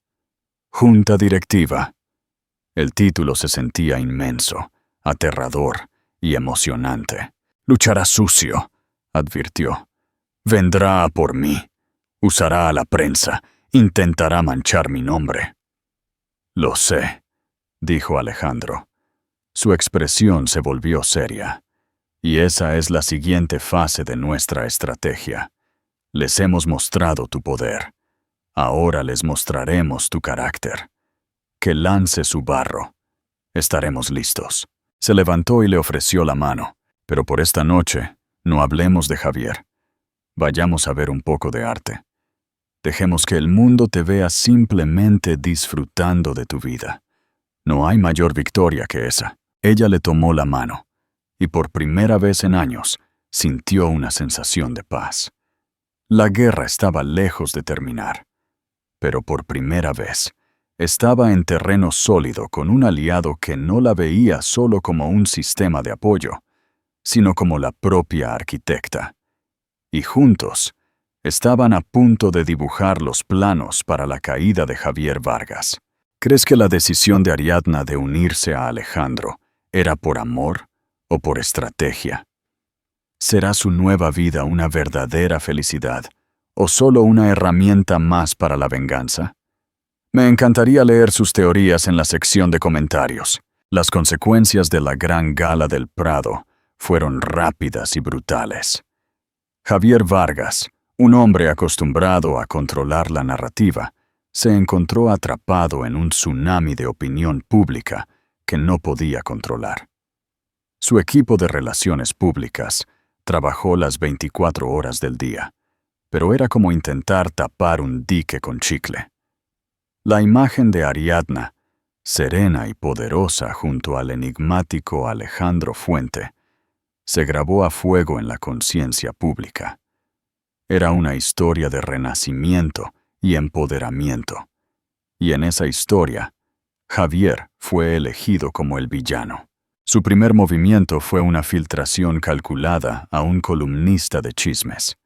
Junta directiva. El título se sentía inmenso, aterrador y emocionante. Luchará sucio, advirtió. Vendrá a por mí. Usará a la prensa. Intentará manchar mi nombre. Lo sé, dijo Alejandro. Su expresión se volvió seria. Y esa es la siguiente fase de nuestra estrategia. Les hemos mostrado tu poder. Ahora les mostraremos tu carácter. Que lance su barro. Estaremos listos. Se levantó y le ofreció la mano. Pero por esta noche, no hablemos de Javier. Vayamos a ver un poco de arte. Dejemos que el mundo te vea simplemente disfrutando de tu vida. No hay mayor victoria que esa. Ella le tomó la mano, y por primera vez en años, sintió una sensación de paz. La guerra estaba lejos de terminar, pero por primera vez, estaba en terreno sólido con un aliado que no la veía solo como un sistema de apoyo, sino como la propia arquitecta. Y juntos, estaban a punto de dibujar los planos para la caída de Javier Vargas. ¿Crees que la decisión de Ariadna de unirse a Alejandro era por amor o por estrategia? ¿Será su nueva vida una verdadera felicidad o solo una herramienta más para la venganza? Me encantaría leer sus teorías en la sección de comentarios. Las consecuencias de la gran gala del Prado fueron rápidas y brutales. Javier Vargas, un hombre acostumbrado a controlar la narrativa, se encontró atrapado en un tsunami de opinión pública que no podía controlar. Su equipo de relaciones públicas trabajó las 24 horas del día, pero era como intentar tapar un dique con chicle. La imagen de Ariadna, serena y poderosa junto al enigmático Alejandro Fuente, se grabó a fuego en la conciencia pública. Era una historia de renacimiento y empoderamiento. Y en esa historia, Javier fue elegido como el villano. Su primer movimiento fue una filtración calculada a un columnista de chismes.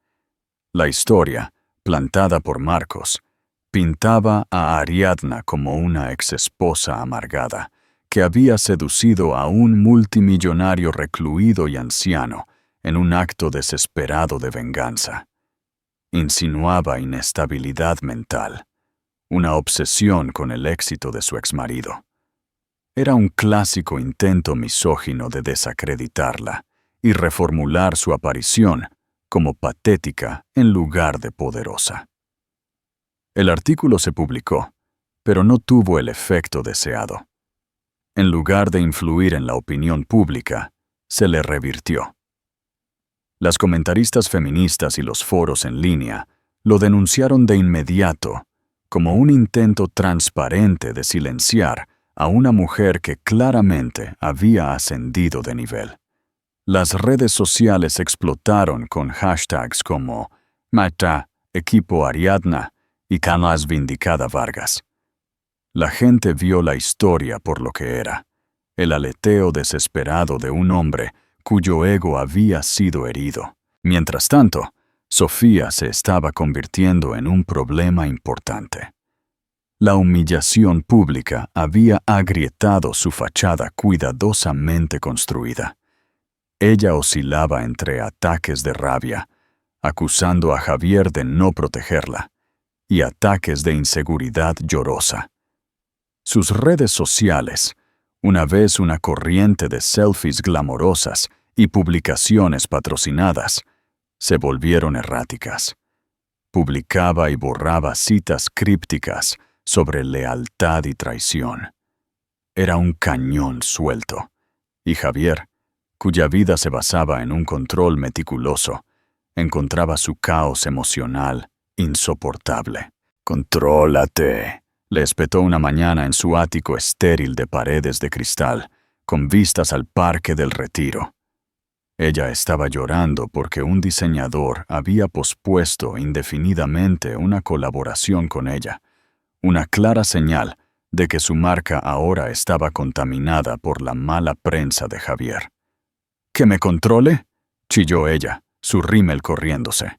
La historia, plantada por Marcos, pintaba a Ariadna como una exesposa amargada, que había seducido a un multimillonario recluido y anciano en un acto desesperado de venganza. Insinuaba inestabilidad mental, una obsesión con el éxito de su exmarido. Era un clásico intento misógino de desacreditarla y reformular su aparición como patética en lugar de poderosa. El artículo se publicó, pero no tuvo el efecto deseado. En lugar de influir en la opinión pública, se le revirtió. Las comentaristas feministas y los foros en línea lo denunciaron de inmediato como un intento transparente de silenciar a una mujer que claramente había ascendido de nivel. Las redes sociales explotaron con hashtags como Mata, Equipo Ariadna y Canas Vindicada Vargas. La gente vio la historia por lo que era, el aleteo desesperado de un hombre cuyo ego había sido herido. Mientras tanto, Sofía se estaba convirtiendo en un problema importante. La humillación pública había agrietado su fachada cuidadosamente construida. Ella oscilaba entre ataques de rabia, acusando a Javier de no protegerla, y ataques de inseguridad llorosa. Sus redes sociales, una vez una corriente de selfies glamorosas y publicaciones patrocinadas, se volvieron erráticas. Publicaba y borraba citas crípticas sobre lealtad y traición. Era un cañón suelto, y Javier, cuya vida se basaba en un control meticuloso, encontraba su caos emocional insoportable. «Contrólate», le espetó una mañana en su ático estéril de paredes de cristal, con vistas al Parque del Retiro. Ella estaba llorando porque un diseñador había pospuesto indefinidamente una colaboración con ella, una clara señal de que su marca ahora estaba contaminada por la mala prensa de Javier. «¿Que me controle?», chilló ella, su rímel corriéndose.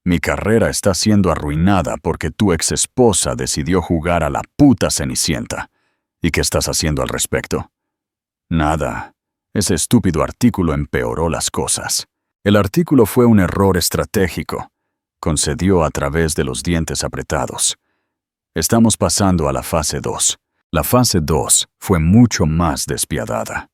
«Mi carrera está siendo arruinada porque tu exesposa decidió jugar a la puta Cenicienta. ¿Y qué estás haciendo al respecto?». «Nada. Ese estúpido artículo empeoró las cosas». «El artículo fue un error estratégico», concedió a través de los dientes apretados. «Estamos pasando a la fase 2. La fase 2 fue mucho más despiadada.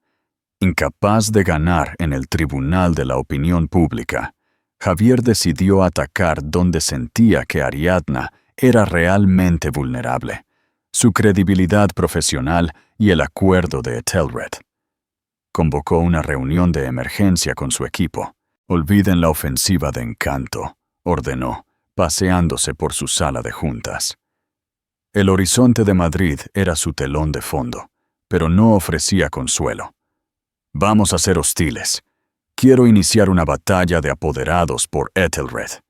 Incapaz de ganar en el tribunal de la opinión pública, Javier decidió atacar donde sentía que Ariadna era realmente vulnerable, su credibilidad profesional y el acuerdo de Etelred. Convocó una reunión de emergencia con su equipo. «Olviden la ofensiva de Encanto», ordenó, paseándose por su sala de juntas. El horizonte de Madrid era su telón de fondo, pero no ofrecía consuelo. «Vamos a ser hostiles. Quiero iniciar una batalla de apoderados por Etelred.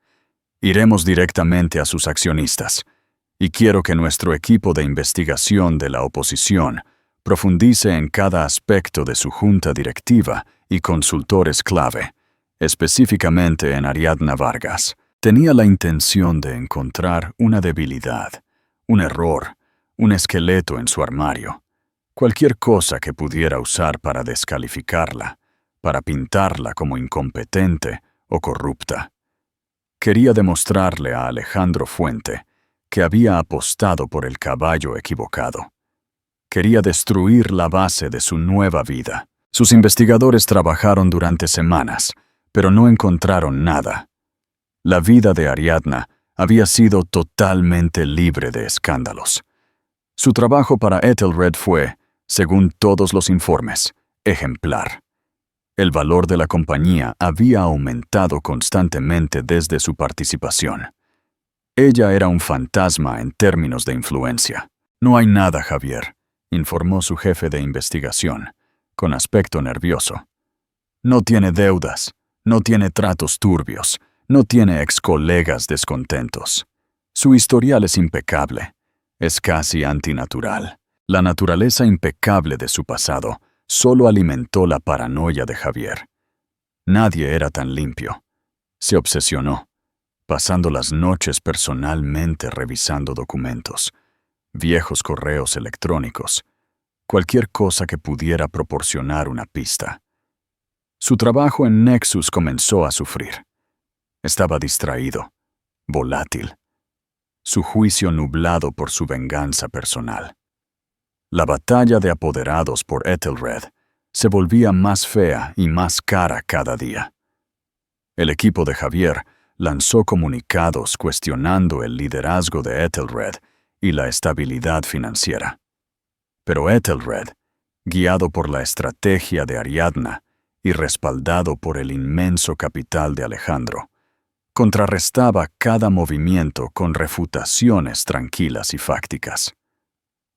Iremos directamente a sus accionistas, y quiero que nuestro equipo de investigación de la oposición profundice en cada aspecto de su junta directiva y consultores clave, específicamente en Ariadna Vargas». Tenía la intención de encontrar una debilidad, un error, un esqueleto en su armario, cualquier cosa que pudiera usar para descalificarla, para pintarla como incompetente o corrupta. Quería demostrarle a Alejandro Fuente que había apostado por el caballo equivocado. Quería destruir la base de su nueva vida. Sus investigadores trabajaron durante semanas, pero no encontraron nada. La vida de Ariadna había sido totalmente libre de escándalos. Su trabajo para Etelred fue, según todos los informes, ejemplar. El valor de la compañía había aumentado constantemente desde su participación. Ella era un fantasma en términos de influencia. «No hay nada, Javier», informó su jefe de investigación, con aspecto nervioso. «No tiene deudas, no tiene tratos turbios, no tiene ex-colegas descontentos. Su historial es impecable, es casi antinatural. La naturaleza impecable de su pasado solo alimentó la paranoia de Javier. Nadie era tan limpio. Se obsesionó, pasando las noches personalmente revisando documentos, viejos correos electrónicos, cualquier cosa que pudiera proporcionar una pista. Su trabajo en Nexus comenzó a sufrir. Estaba distraído, volátil, su juicio nublado por su venganza personal. La batalla de apoderados por Etelred se volvía más fea y más cara cada día. El equipo de Javier lanzó comunicados cuestionando el liderazgo de Etelred y la estabilidad financiera. Pero Etelred, guiado por la estrategia de Ariadna y respaldado por el inmenso capital de Alejandro, contrarrestaba cada movimiento con refutaciones tranquilas y fácticas.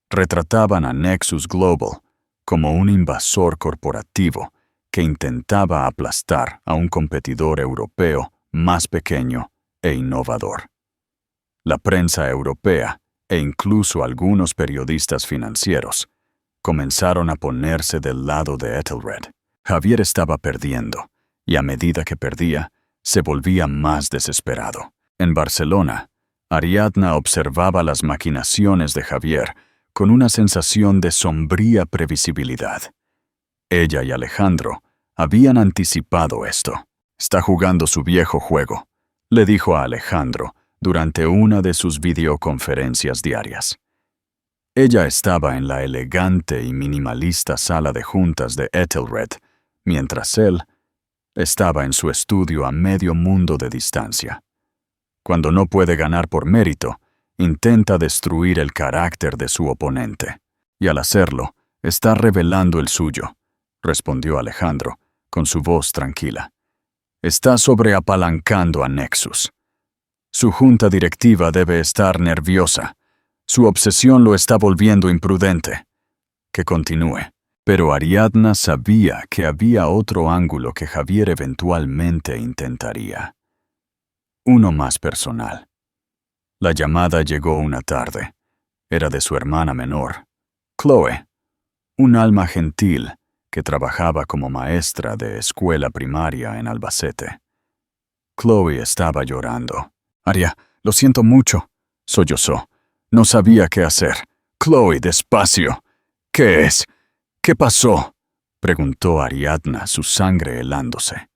Retrataban a Nexus Global como un invasor corporativo que intentaba aplastar a un competidor europeo más pequeño e innovador. La prensa europea e incluso algunos periodistas financieros comenzaron a ponerse del lado de Ethelred. Javier estaba perdiendo, y a medida que perdía, se volvía más desesperado. En Barcelona, Ariadna observaba las maquinaciones de Javier con una sensación de sombría previsibilidad. Ella y Alejandro habían anticipado esto. «Está jugando su viejo juego», le dijo a Alejandro durante una de sus videoconferencias diarias. Ella estaba en la elegante y minimalista sala de juntas de Ethelred, mientras él estaba en su estudio a medio mundo de distancia. Cuando no puede ganar por mérito, intenta destruir el carácter de su oponente. Y al hacerlo, está revelando el suyo, respondió Alejandro, con su voz tranquila. Está sobreapalancando a Nexus. Su junta directiva debe estar nerviosa. Su obsesión lo está volviendo imprudente. Que continúe. Pero Ariadna sabía que había otro ángulo que Javier eventualmente intentaría. Uno más personal. La llamada llegó una tarde. Era de su hermana menor, Chloe, un alma gentil que trabajaba como maestra de escuela primaria en Albacete. Chloe estaba llorando. «Aria, lo siento mucho», sollozó. «No sabía qué hacer». «Chloe, despacio». «¿Qué es? ¿Qué pasó?», preguntó Ariadna, su sangre helándose.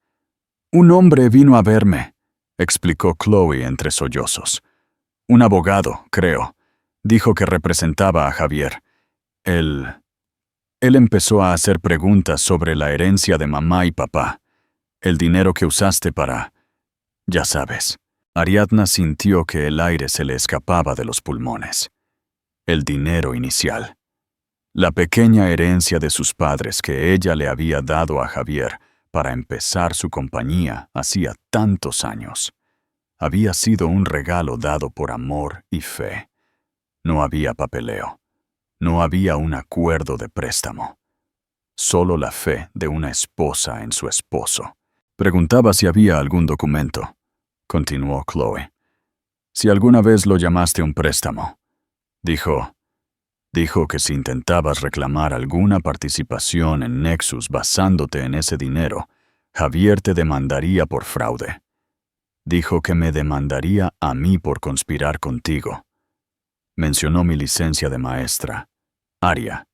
«Un hombre vino a verme», explicó Chloe entre sollozos. «Un abogado, creo. Dijo que representaba a Javier. Él empezó a hacer preguntas sobre la herencia de mamá y papá. El dinero que usaste para... ya sabes». Ariadna sintió que el aire se le escapaba de los pulmones. El dinero inicial. La pequeña herencia de sus padres que ella le había dado a Javier para empezar su compañía hacía tantos años. Había sido un regalo dado por amor y fe. No había papeleo. No había un acuerdo de préstamo. Solo la fe de una esposa en su esposo. Preguntaba si había algún documento, continuó Chloe. Si alguna vez lo llamaste un préstamo. Dijo que si intentabas reclamar alguna participación en Nexus basándote en ese dinero, Javier te demandaría por fraude. Dijo que me demandaría a mí por conspirar contigo. Mencionó mi licencia de maestra. Aria.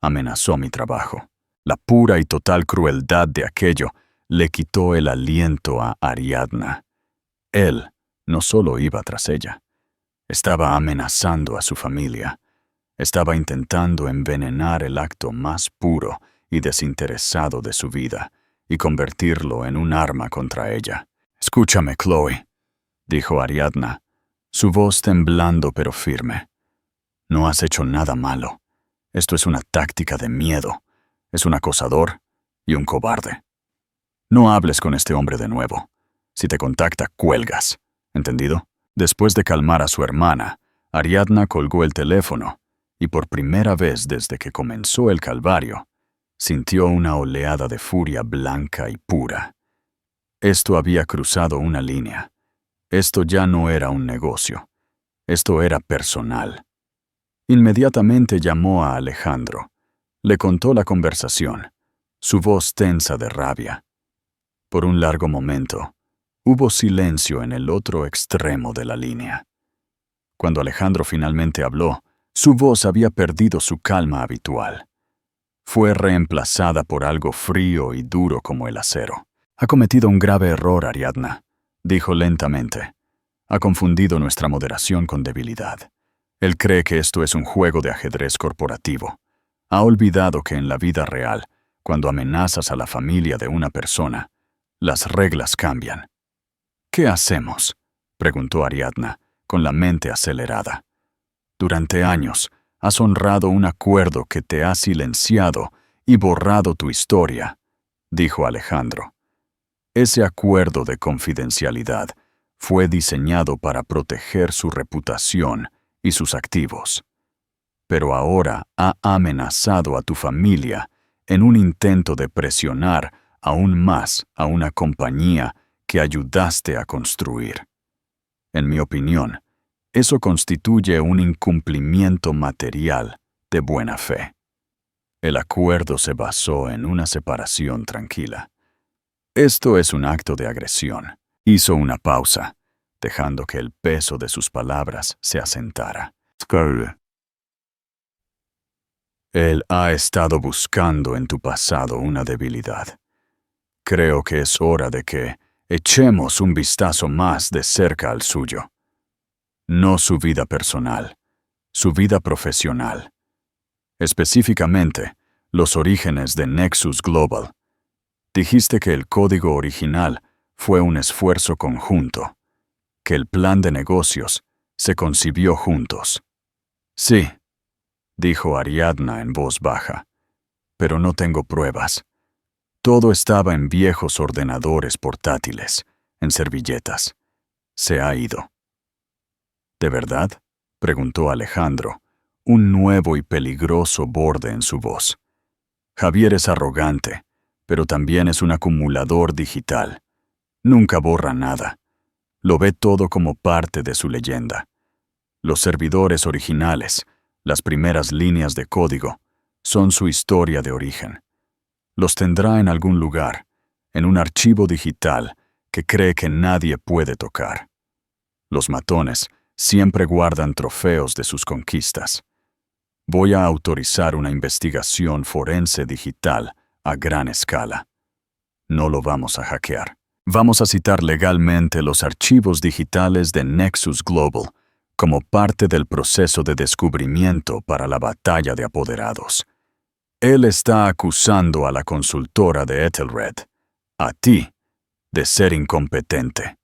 Amenazó mi trabajo. La pura y total crueldad de aquello le quitó el aliento a Ariadna. Él no solo iba tras ella. Estaba amenazando a su familia. Estaba intentando envenenar el acto más puro y desinteresado de su vida y convertirlo en un arma contra ella. «Escúchame, Chloe», dijo Ariadna, su voz temblando pero firme. «No has hecho nada malo. Esto es una táctica de miedo. Es un acosador y un cobarde. No hables con este hombre de nuevo. Si te contacta, cuelgas. ¿Entendido?» Después de calmar a su hermana, Ariadna colgó el teléfono y por primera vez desde que comenzó el calvario, sintió una oleada de furia blanca y pura. Esto había cruzado una línea. Esto ya no era un negocio. Esto era personal. Inmediatamente llamó a Alejandro. Le contó la conversación, su voz tensa de rabia. Por un largo momento, hubo silencio en el otro extremo de la línea. Cuando Alejandro finalmente habló, su voz había perdido su calma habitual. Fue reemplazada por algo frío y duro como el acero. «Ha cometido un grave error, Ariadna», dijo lentamente. «Ha confundido nuestra moderación con debilidad. Él cree que esto es un juego de ajedrez corporativo. Ha olvidado que en la vida real, cuando amenazas a la familia de una persona, las reglas cambian». «¿Qué hacemos?», preguntó Ariadna, con la mente acelerada. «Durante años, has honrado un acuerdo que te ha silenciado y borrado tu historia», dijo Alejandro. «Ese acuerdo de confidencialidad fue diseñado para proteger su reputación y sus activos. Pero ahora ha amenazado a tu familia en un intento de presionar aún más a una compañía que ayudaste a construir. En mi opinión, eso constituye un incumplimiento material de buena fe. El acuerdo se basó en una separación tranquila. Esto es un acto de agresión. Hizo una pausa, dejando que el peso de sus palabras se asentara. Él ha estado buscando en tu pasado una debilidad. Creo que es hora de que echemos un vistazo más de cerca al suyo. No su vida personal, su vida profesional. Específicamente, los orígenes de Nexus Global. Dijiste que el código original fue un esfuerzo conjunto, que el plan de negocios se concibió juntos. Sí, dijo Ariadna en voz baja, pero no tengo pruebas. Todo estaba en viejos ordenadores portátiles, en servilletas. Se ha ido. ¿De verdad?, preguntó Alejandro, un nuevo y peligroso borde en su voz. Javier es arrogante, pero también es un acumulador digital. Nunca borra nada. Lo ve todo como parte de su leyenda. Los servidores originales, las primeras líneas de código, son su historia de origen. Los tendrá en algún lugar, en un archivo digital que cree que nadie puede tocar. Los matones siempre guardan trofeos de sus conquistas. Voy a autorizar una investigación forense digital a gran escala. No lo vamos a hackear. Vamos a citar legalmente los archivos digitales de Nexus Global como parte del proceso de descubrimiento para la batalla de apoderados. Él está acusando a la consultora de Ethelred, a ti, de ser incompetente.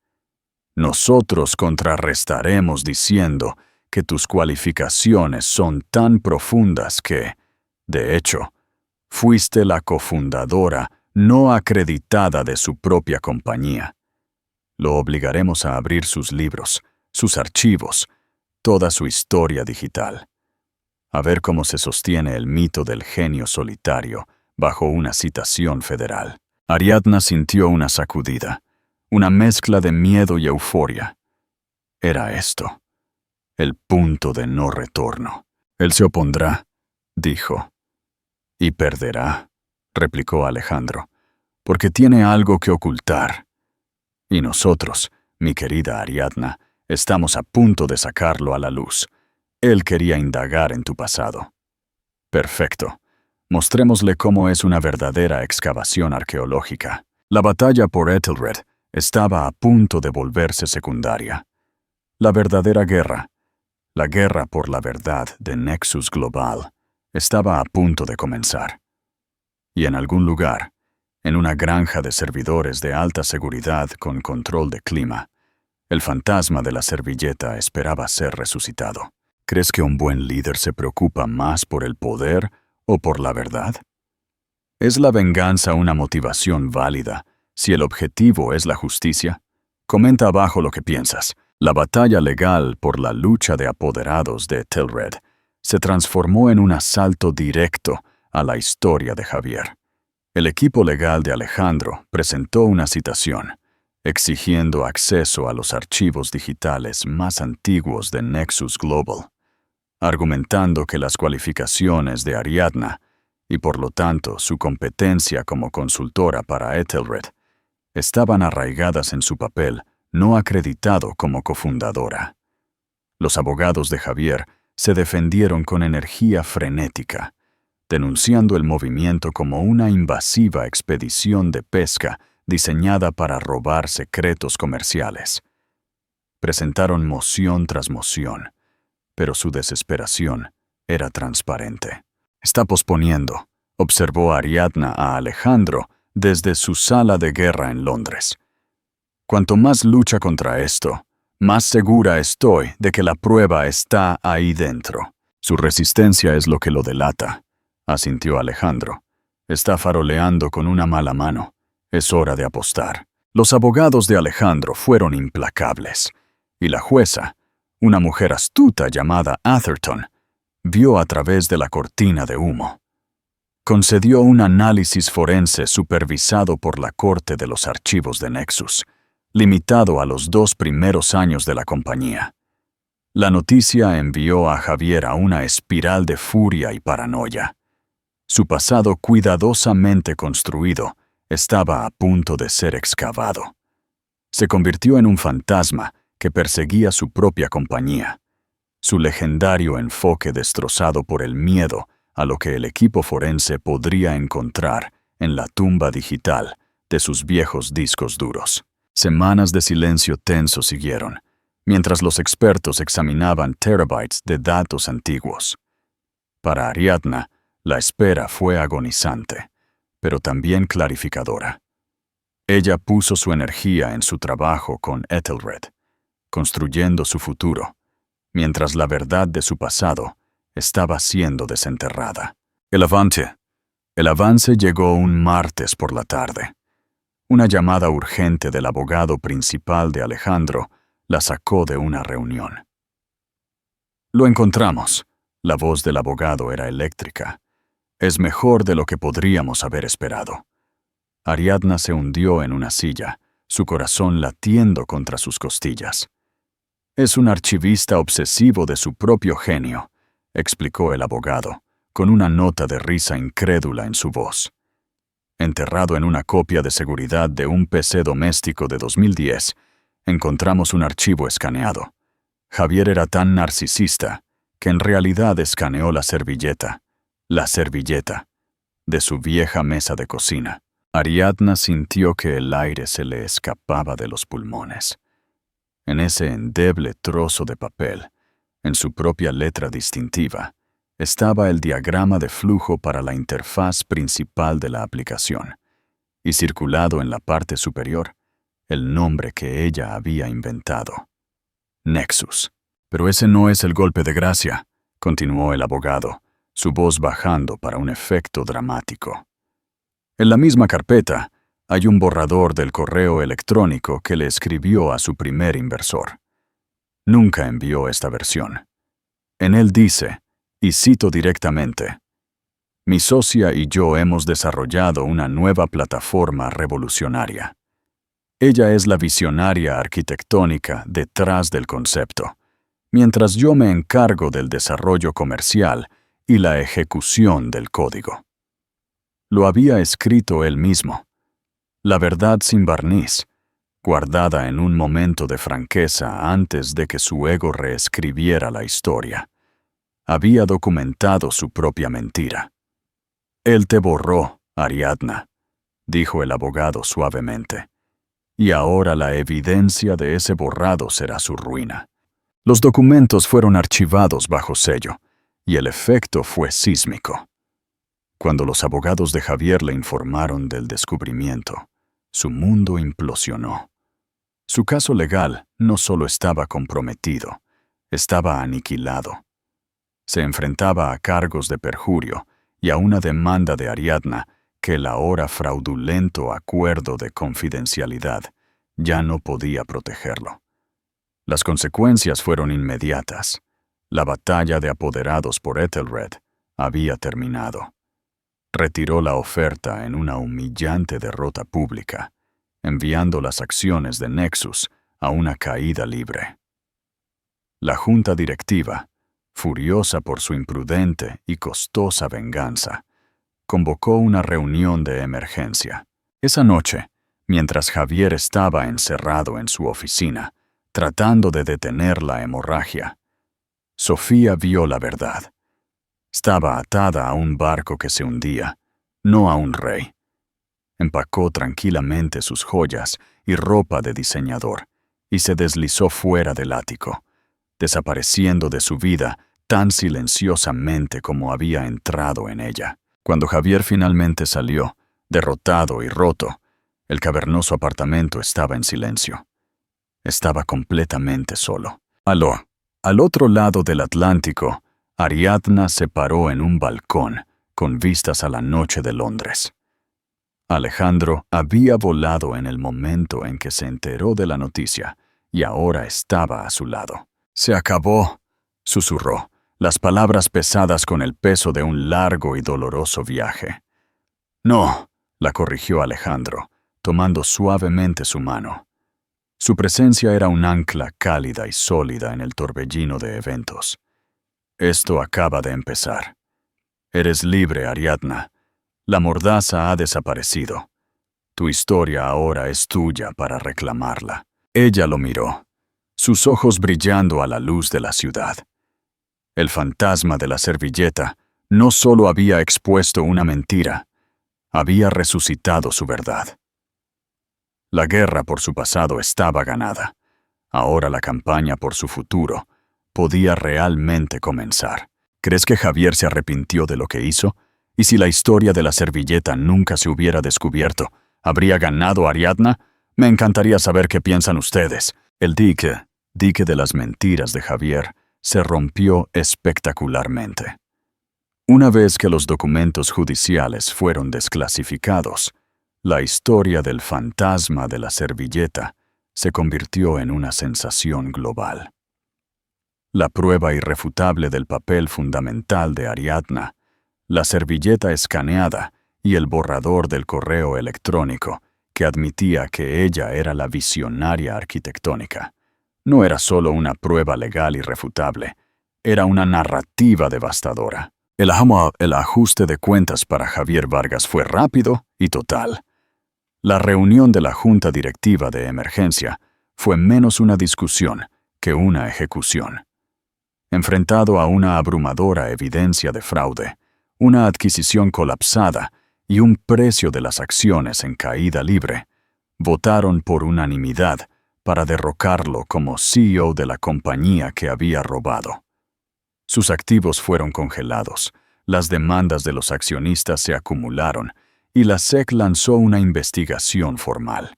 Nosotros contrarrestaremos diciendo que tus cualificaciones son tan profundas que, de hecho, fuiste la cofundadora no acreditada de su propia compañía. Lo obligaremos a abrir sus libros, sus archivos, toda su historia digital. A ver cómo se sostiene el mito del genio solitario bajo una citación federal. Ariadna sintió una sacudida, una mezcla de miedo y euforia. Era esto, el punto de no retorno. Él se opondrá, dijo. Y perderá, replicó Alejandro, porque tiene algo que ocultar. Y nosotros, mi querida Ariadna, estamos a punto de sacarlo a la luz. Él quería indagar en tu pasado. Perfecto. Mostrémosle cómo es una verdadera excavación arqueológica. La batalla por Ethelred estaba a punto de volverse secundaria. La verdadera guerra, la guerra por la verdad de Nexus Global, estaba a punto de comenzar. Y en algún lugar, en una granja de servidores de alta seguridad con control de clima, el fantasma de la servilleta esperaba ser resucitado. ¿Crees que un buen líder se preocupa más por el poder o por la verdad? ¿Es la venganza una motivación válida si el objetivo es la justicia? Comenta abajo lo que piensas. La batalla legal por la lucha de apoderados de Ethelred se transformó en un asalto directo a la historia de Javier. El equipo legal de Alejandro presentó una citación, exigiendo acceso a los archivos digitales más antiguos de Nexus Global, argumentando que las cualificaciones de Ariadna, y por lo tanto su competencia como consultora para Ethelred, estaban arraigadas en su papel no acreditado como cofundadora. Los abogados de Javier se defendieron con energía frenética, denunciando el movimiento como una invasiva expedición de pesca diseñada para robar secretos comerciales. Presentaron moción tras moción, pero su desesperación era transparente. Está posponiendo, observó Ariadna a Alejandro desde su sala de guerra en Londres. Cuanto más lucha contra esto, más segura estoy de que la prueba está ahí dentro. Su resistencia es lo que lo delata, asintió Alejandro. Está faroleando con una mala mano. Es hora de apostar. Los abogados de Alejandro fueron implacables, y la jueza, una mujer astuta llamada Atherton, vio a través de la cortina de humo. Concedió un análisis forense supervisado por la Corte de los Archivos de Nexus, limitado a los 2 primeros años de la compañía. La noticia envió a Javier a una espiral de furia y paranoia. Su pasado cuidadosamente construido estaba a punto de ser excavado. Se convirtió en un fantasma que perseguía su propia compañía. Su legendario enfoque destrozado por el miedo a lo que el equipo forense podría encontrar en la tumba digital de sus viejos discos duros. Semanas de silencio tenso siguieron, mientras los expertos examinaban terabytes de datos antiguos. Para Ariadna, la espera fue agonizante, pero también clarificadora. Ella puso su energía en su trabajo con Ethelred, construyendo su futuro, mientras la verdad de su pasado estaba siendo desenterrada. El avance llegó un martes por la tarde. Una llamada urgente del abogado principal de Alejandro la sacó de una reunión. Lo encontramos. La voz del abogado era eléctrica. Es mejor de lo que podríamos haber esperado. Ariadna se hundió en una silla, su corazón latiendo contra sus costillas. Es un archivista obsesivo de su propio genio, explicó el abogado, con una nota de risa incrédula en su voz. Enterrado en una copia de seguridad de un PC doméstico de 2010, encontramos un archivo escaneado. Javier era tan narcisista que en realidad escaneó la servilleta de su vieja mesa de cocina. Ariadna sintió que el aire se le escapaba de los pulmones. En ese endeble trozo de papel, en su propia letra distintiva, estaba el diagrama de flujo para la interfaz principal de la aplicación, y circulado en la parte superior, el nombre que ella había inventado. Nexus. Pero ese no es el golpe de gracia, continuó el abogado, su voz bajando para un efecto dramático. En la misma carpeta hay un borrador del correo electrónico que le escribió a su primer inversor. Nunca envió esta versión. En él dice, y cito directamente, «Mi socia y yo hemos desarrollado una nueva plataforma revolucionaria. Ella es la visionaria arquitectónica detrás del concepto, mientras yo me encargo del desarrollo comercial y la ejecución del código». Lo había escrito él mismo. La verdad sin barniz, guardada en un momento de franqueza antes de que su ego reescribiera la historia. Había documentado su propia mentira. «Él te borró, Ariadna», dijo el abogado suavemente. «Y ahora la evidencia de ese borrado será su ruina». Los documentos fueron archivados bajo sello, y el efecto fue sísmico. Cuando los abogados de Javier le informaron del descubrimiento, su mundo implosionó. Su caso legal no solo estaba comprometido, estaba aniquilado. Se enfrentaba a cargos de perjurio y a una demanda de Ariadna que el ahora fraudulento acuerdo de confidencialidad ya no podía protegerlo. Las consecuencias fueron inmediatas. La batalla de apoderados por Ethelred había terminado. Retiró la oferta en una humillante derrota pública, enviando las acciones de Nexus a una caída libre. La junta directiva, furiosa por su imprudente y costosa venganza, convocó una reunión de emergencia. Esa noche, mientras Javier estaba encerrado en su oficina, tratando de detener la hemorragia, Sofía vio la verdad. Estaba atada a un barco que se hundía, no a un rey. Empacó tranquilamente sus joyas y ropa de diseñador y se deslizó fuera del ático, desapareciendo de su vida tan silenciosamente como había entrado en ella. Cuando Javier finalmente salió, derrotado y roto, el cavernoso apartamento estaba en silencio. Estaba completamente solo. Al otro lado del Atlántico, Ariadna se paró en un balcón con vistas a la noche de Londres. Alejandro había volado en el momento en que se enteró de la noticia y ahora estaba a su lado. «Se acabó», susurró, las palabras pesadas con el peso de un largo y doloroso viaje. «No», la corrigió Alejandro, tomando suavemente su mano. Su presencia era un ancla cálida y sólida en el torbellino de eventos. «Esto acaba de empezar. Eres libre, Ariadna. La mordaza ha desaparecido. Tu historia ahora es tuya para reclamarla». Ella lo miró, sus ojos brillando a la luz de la ciudad. El fantasma de la servilleta no solo había expuesto una mentira, había resucitado su verdad. La guerra por su pasado estaba ganada. Ahora la campaña por su futuro podía realmente comenzar. ¿Crees que Javier se arrepintió de lo que hizo? ¿Y si la historia de la servilleta nunca se hubiera descubierto, habría ganado Ariadna? Me encantaría saber qué piensan ustedes. El dique de las mentiras de Javier se rompió espectacularmente. Una vez que los documentos judiciales fueron desclasificados, la historia del fantasma de la servilleta se convirtió en una sensación global. La prueba irrefutable del papel fundamental de Ariadna, la servilleta escaneada y el borrador del correo electrónico que admitía que ella era la visionaria arquitectónica, no era solo una prueba legal irrefutable, era una narrativa devastadora. El ajuste de cuentas para Javier Vargas fue rápido y total. La reunión de la Junta Directiva de Emergencia fue menos una discusión que una ejecución. Enfrentado a una abrumadora evidencia de fraude, una adquisición colapsada y un precio de las acciones en caída libre, votaron por unanimidad para derrocarlo como CEO de la compañía que había robado. Sus activos fueron congelados, las demandas de los accionistas se acumularon y la SEC lanzó una investigación formal.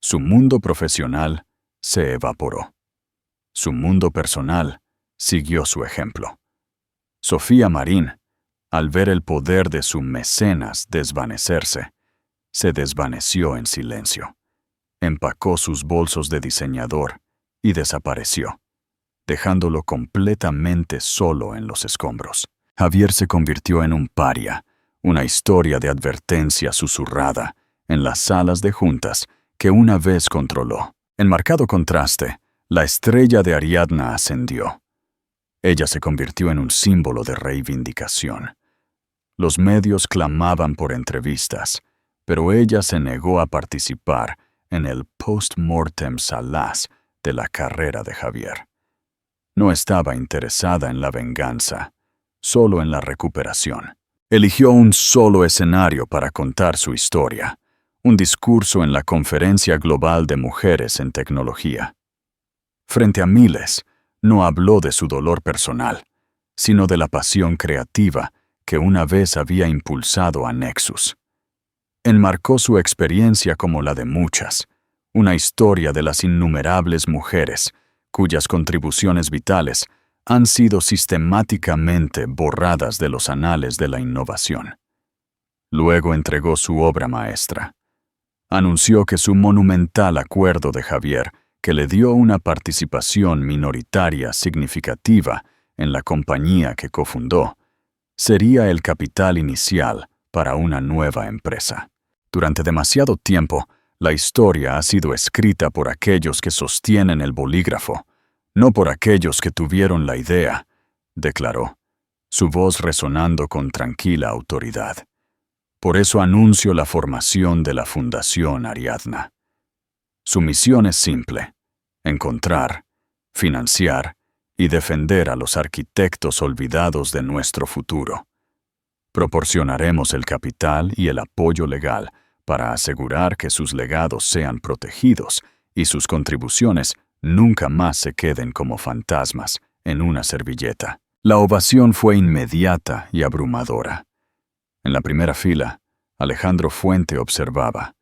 Su mundo profesional se evaporó. Su mundo personal siguió su ejemplo. Sofía Marín, al ver el poder de su mecenas desvanecerse, se desvaneció en silencio. Empacó sus bolsos de diseñador y desapareció, dejándolo completamente solo en los escombros. Javier se convirtió en un paria, una historia de advertencia susurrada en las salas de juntas que una vez controló. En marcado contraste, la estrella de Ariadna ascendió. Ella se convirtió en un símbolo de reivindicación. Los medios clamaban por entrevistas, pero ella se negó a participar en el post-mortem salaz de la carrera de Javier. No estaba interesada en la venganza, solo en la recuperación. Eligió un solo escenario para contar su historia, un discurso en la Conferencia Global de Mujeres en Tecnología. Frente a miles, no habló de su dolor personal, sino de la pasión creativa que una vez había impulsado a Nexus. Enmarcó su experiencia como la de muchas, una historia de las innumerables mujeres cuyas contribuciones vitales han sido sistemáticamente borradas de los anales de la innovación. Luego entregó su obra maestra. Anunció que su monumental acuerdo de Javier, que le dio una participación minoritaria significativa en la compañía que cofundó, sería el capital inicial para una nueva empresa. Durante demasiado tiempo, la historia ha sido escrita por aquellos que sostienen el bolígrafo, no por aquellos que tuvieron la idea, declaró, su voz resonando con tranquila autoridad. Por eso anuncio la formación de la Fundación Ariadna. Su misión es simple: encontrar, financiar y defender a los arquitectos olvidados de nuestro futuro. Proporcionaremos el capital y el apoyo legal para asegurar que sus legados sean protegidos y sus contribuciones nunca más se queden como fantasmas en una servilleta. La ovación fue inmediata y abrumadora. En la primera fila, Alejandro Fuente observaba,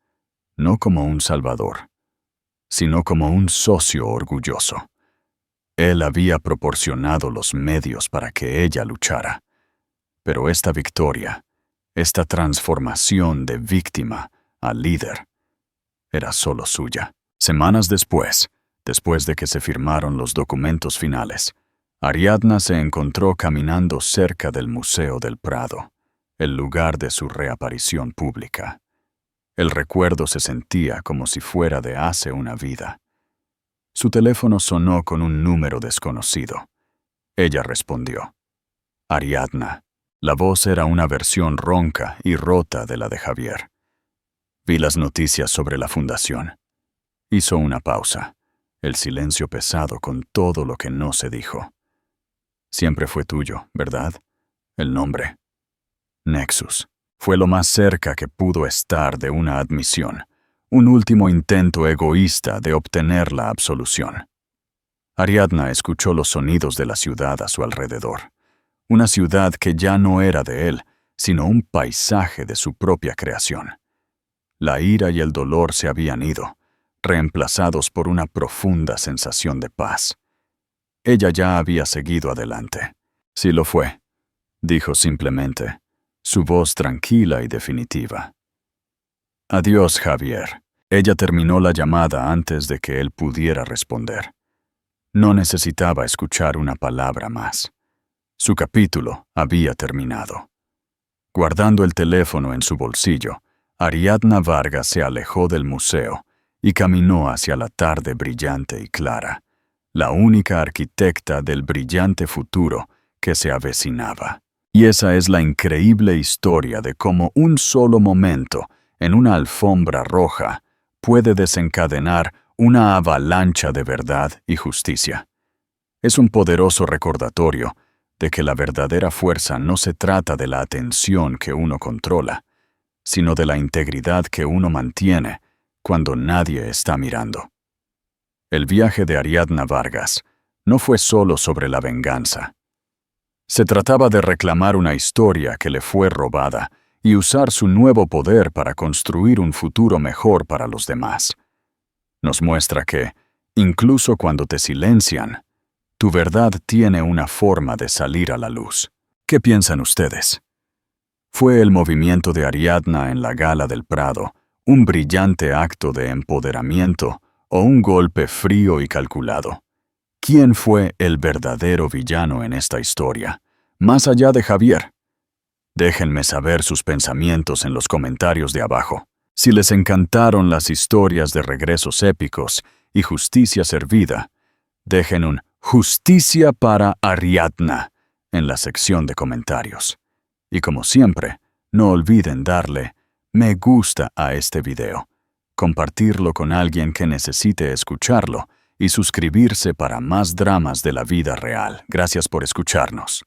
no como un salvador, sino como un socio orgulloso. Él había proporcionado los medios para que ella luchara. Pero esta victoria Esta transformación de víctima a líder era solo suya. Semanas después de que se firmaron los documentos finales, Ariadna se encontró caminando cerca del Museo del Prado, el lugar de su reaparición pública. El recuerdo se sentía como si fuera de hace una vida. Su teléfono sonó con un número desconocido. Ella respondió. Ariadna. La voz era una versión ronca y rota de la de Javier. Vi las noticias sobre la fundación. Hizo una pausa, el silencio pesado con todo lo que no se dijo. Siempre fue tuyo, ¿verdad? El nombre. Nexus. Fue lo más cerca que pudo estar de una admisión, un último intento egoísta de obtener la absolución. Ariadna escuchó los sonidos de la ciudad a su alrededor. Una ciudad que ya no era de él, sino un paisaje de su propia creación. La ira y el dolor se habían ido, reemplazados por una profunda sensación de paz. Ella ya había seguido adelante. Sí lo fue, dijo simplemente, su voz tranquila y definitiva. Adiós, Javier. Ella terminó la llamada antes de que él pudiera responder. No necesitaba escuchar una palabra más. Su capítulo había terminado. Guardando el teléfono en su bolsillo, Ariadna Vargas se alejó del museo y caminó hacia la tarde brillante y clara, la única arquitecta del brillante futuro que se avecinaba. Y esa es la increíble historia de cómo un solo momento en una alfombra roja puede desencadenar una avalancha de verdad y justicia. Es un poderoso recordatorio de que la verdadera fuerza no se trata de la atención que uno controla, sino de la integridad que uno mantiene cuando nadie está mirando. El viaje de Ariadna Vargas no fue solo sobre la venganza. Se trataba de reclamar una historia que le fue robada y usar su nuevo poder para construir un futuro mejor para los demás. Nos muestra que, incluso cuando te silencian, tu verdad tiene una forma de salir a la luz. ¿Qué piensan ustedes? ¿Fue el movimiento de Ariadna en la Gala del Prado un brillante acto de empoderamiento o un golpe frío y calculado? ¿Quién fue el verdadero villano en esta historia, más allá de Javier? Déjenme saber sus pensamientos en los comentarios de abajo. Si les encantaron las historias de regresos épicos y justicia servida, dejen un Justicia para Ariadna en la sección de comentarios. Y como siempre, no olviden darle me gusta a este video, compartirlo con alguien que necesite escucharlo y suscribirse para más dramas de la vida real. Gracias por escucharnos.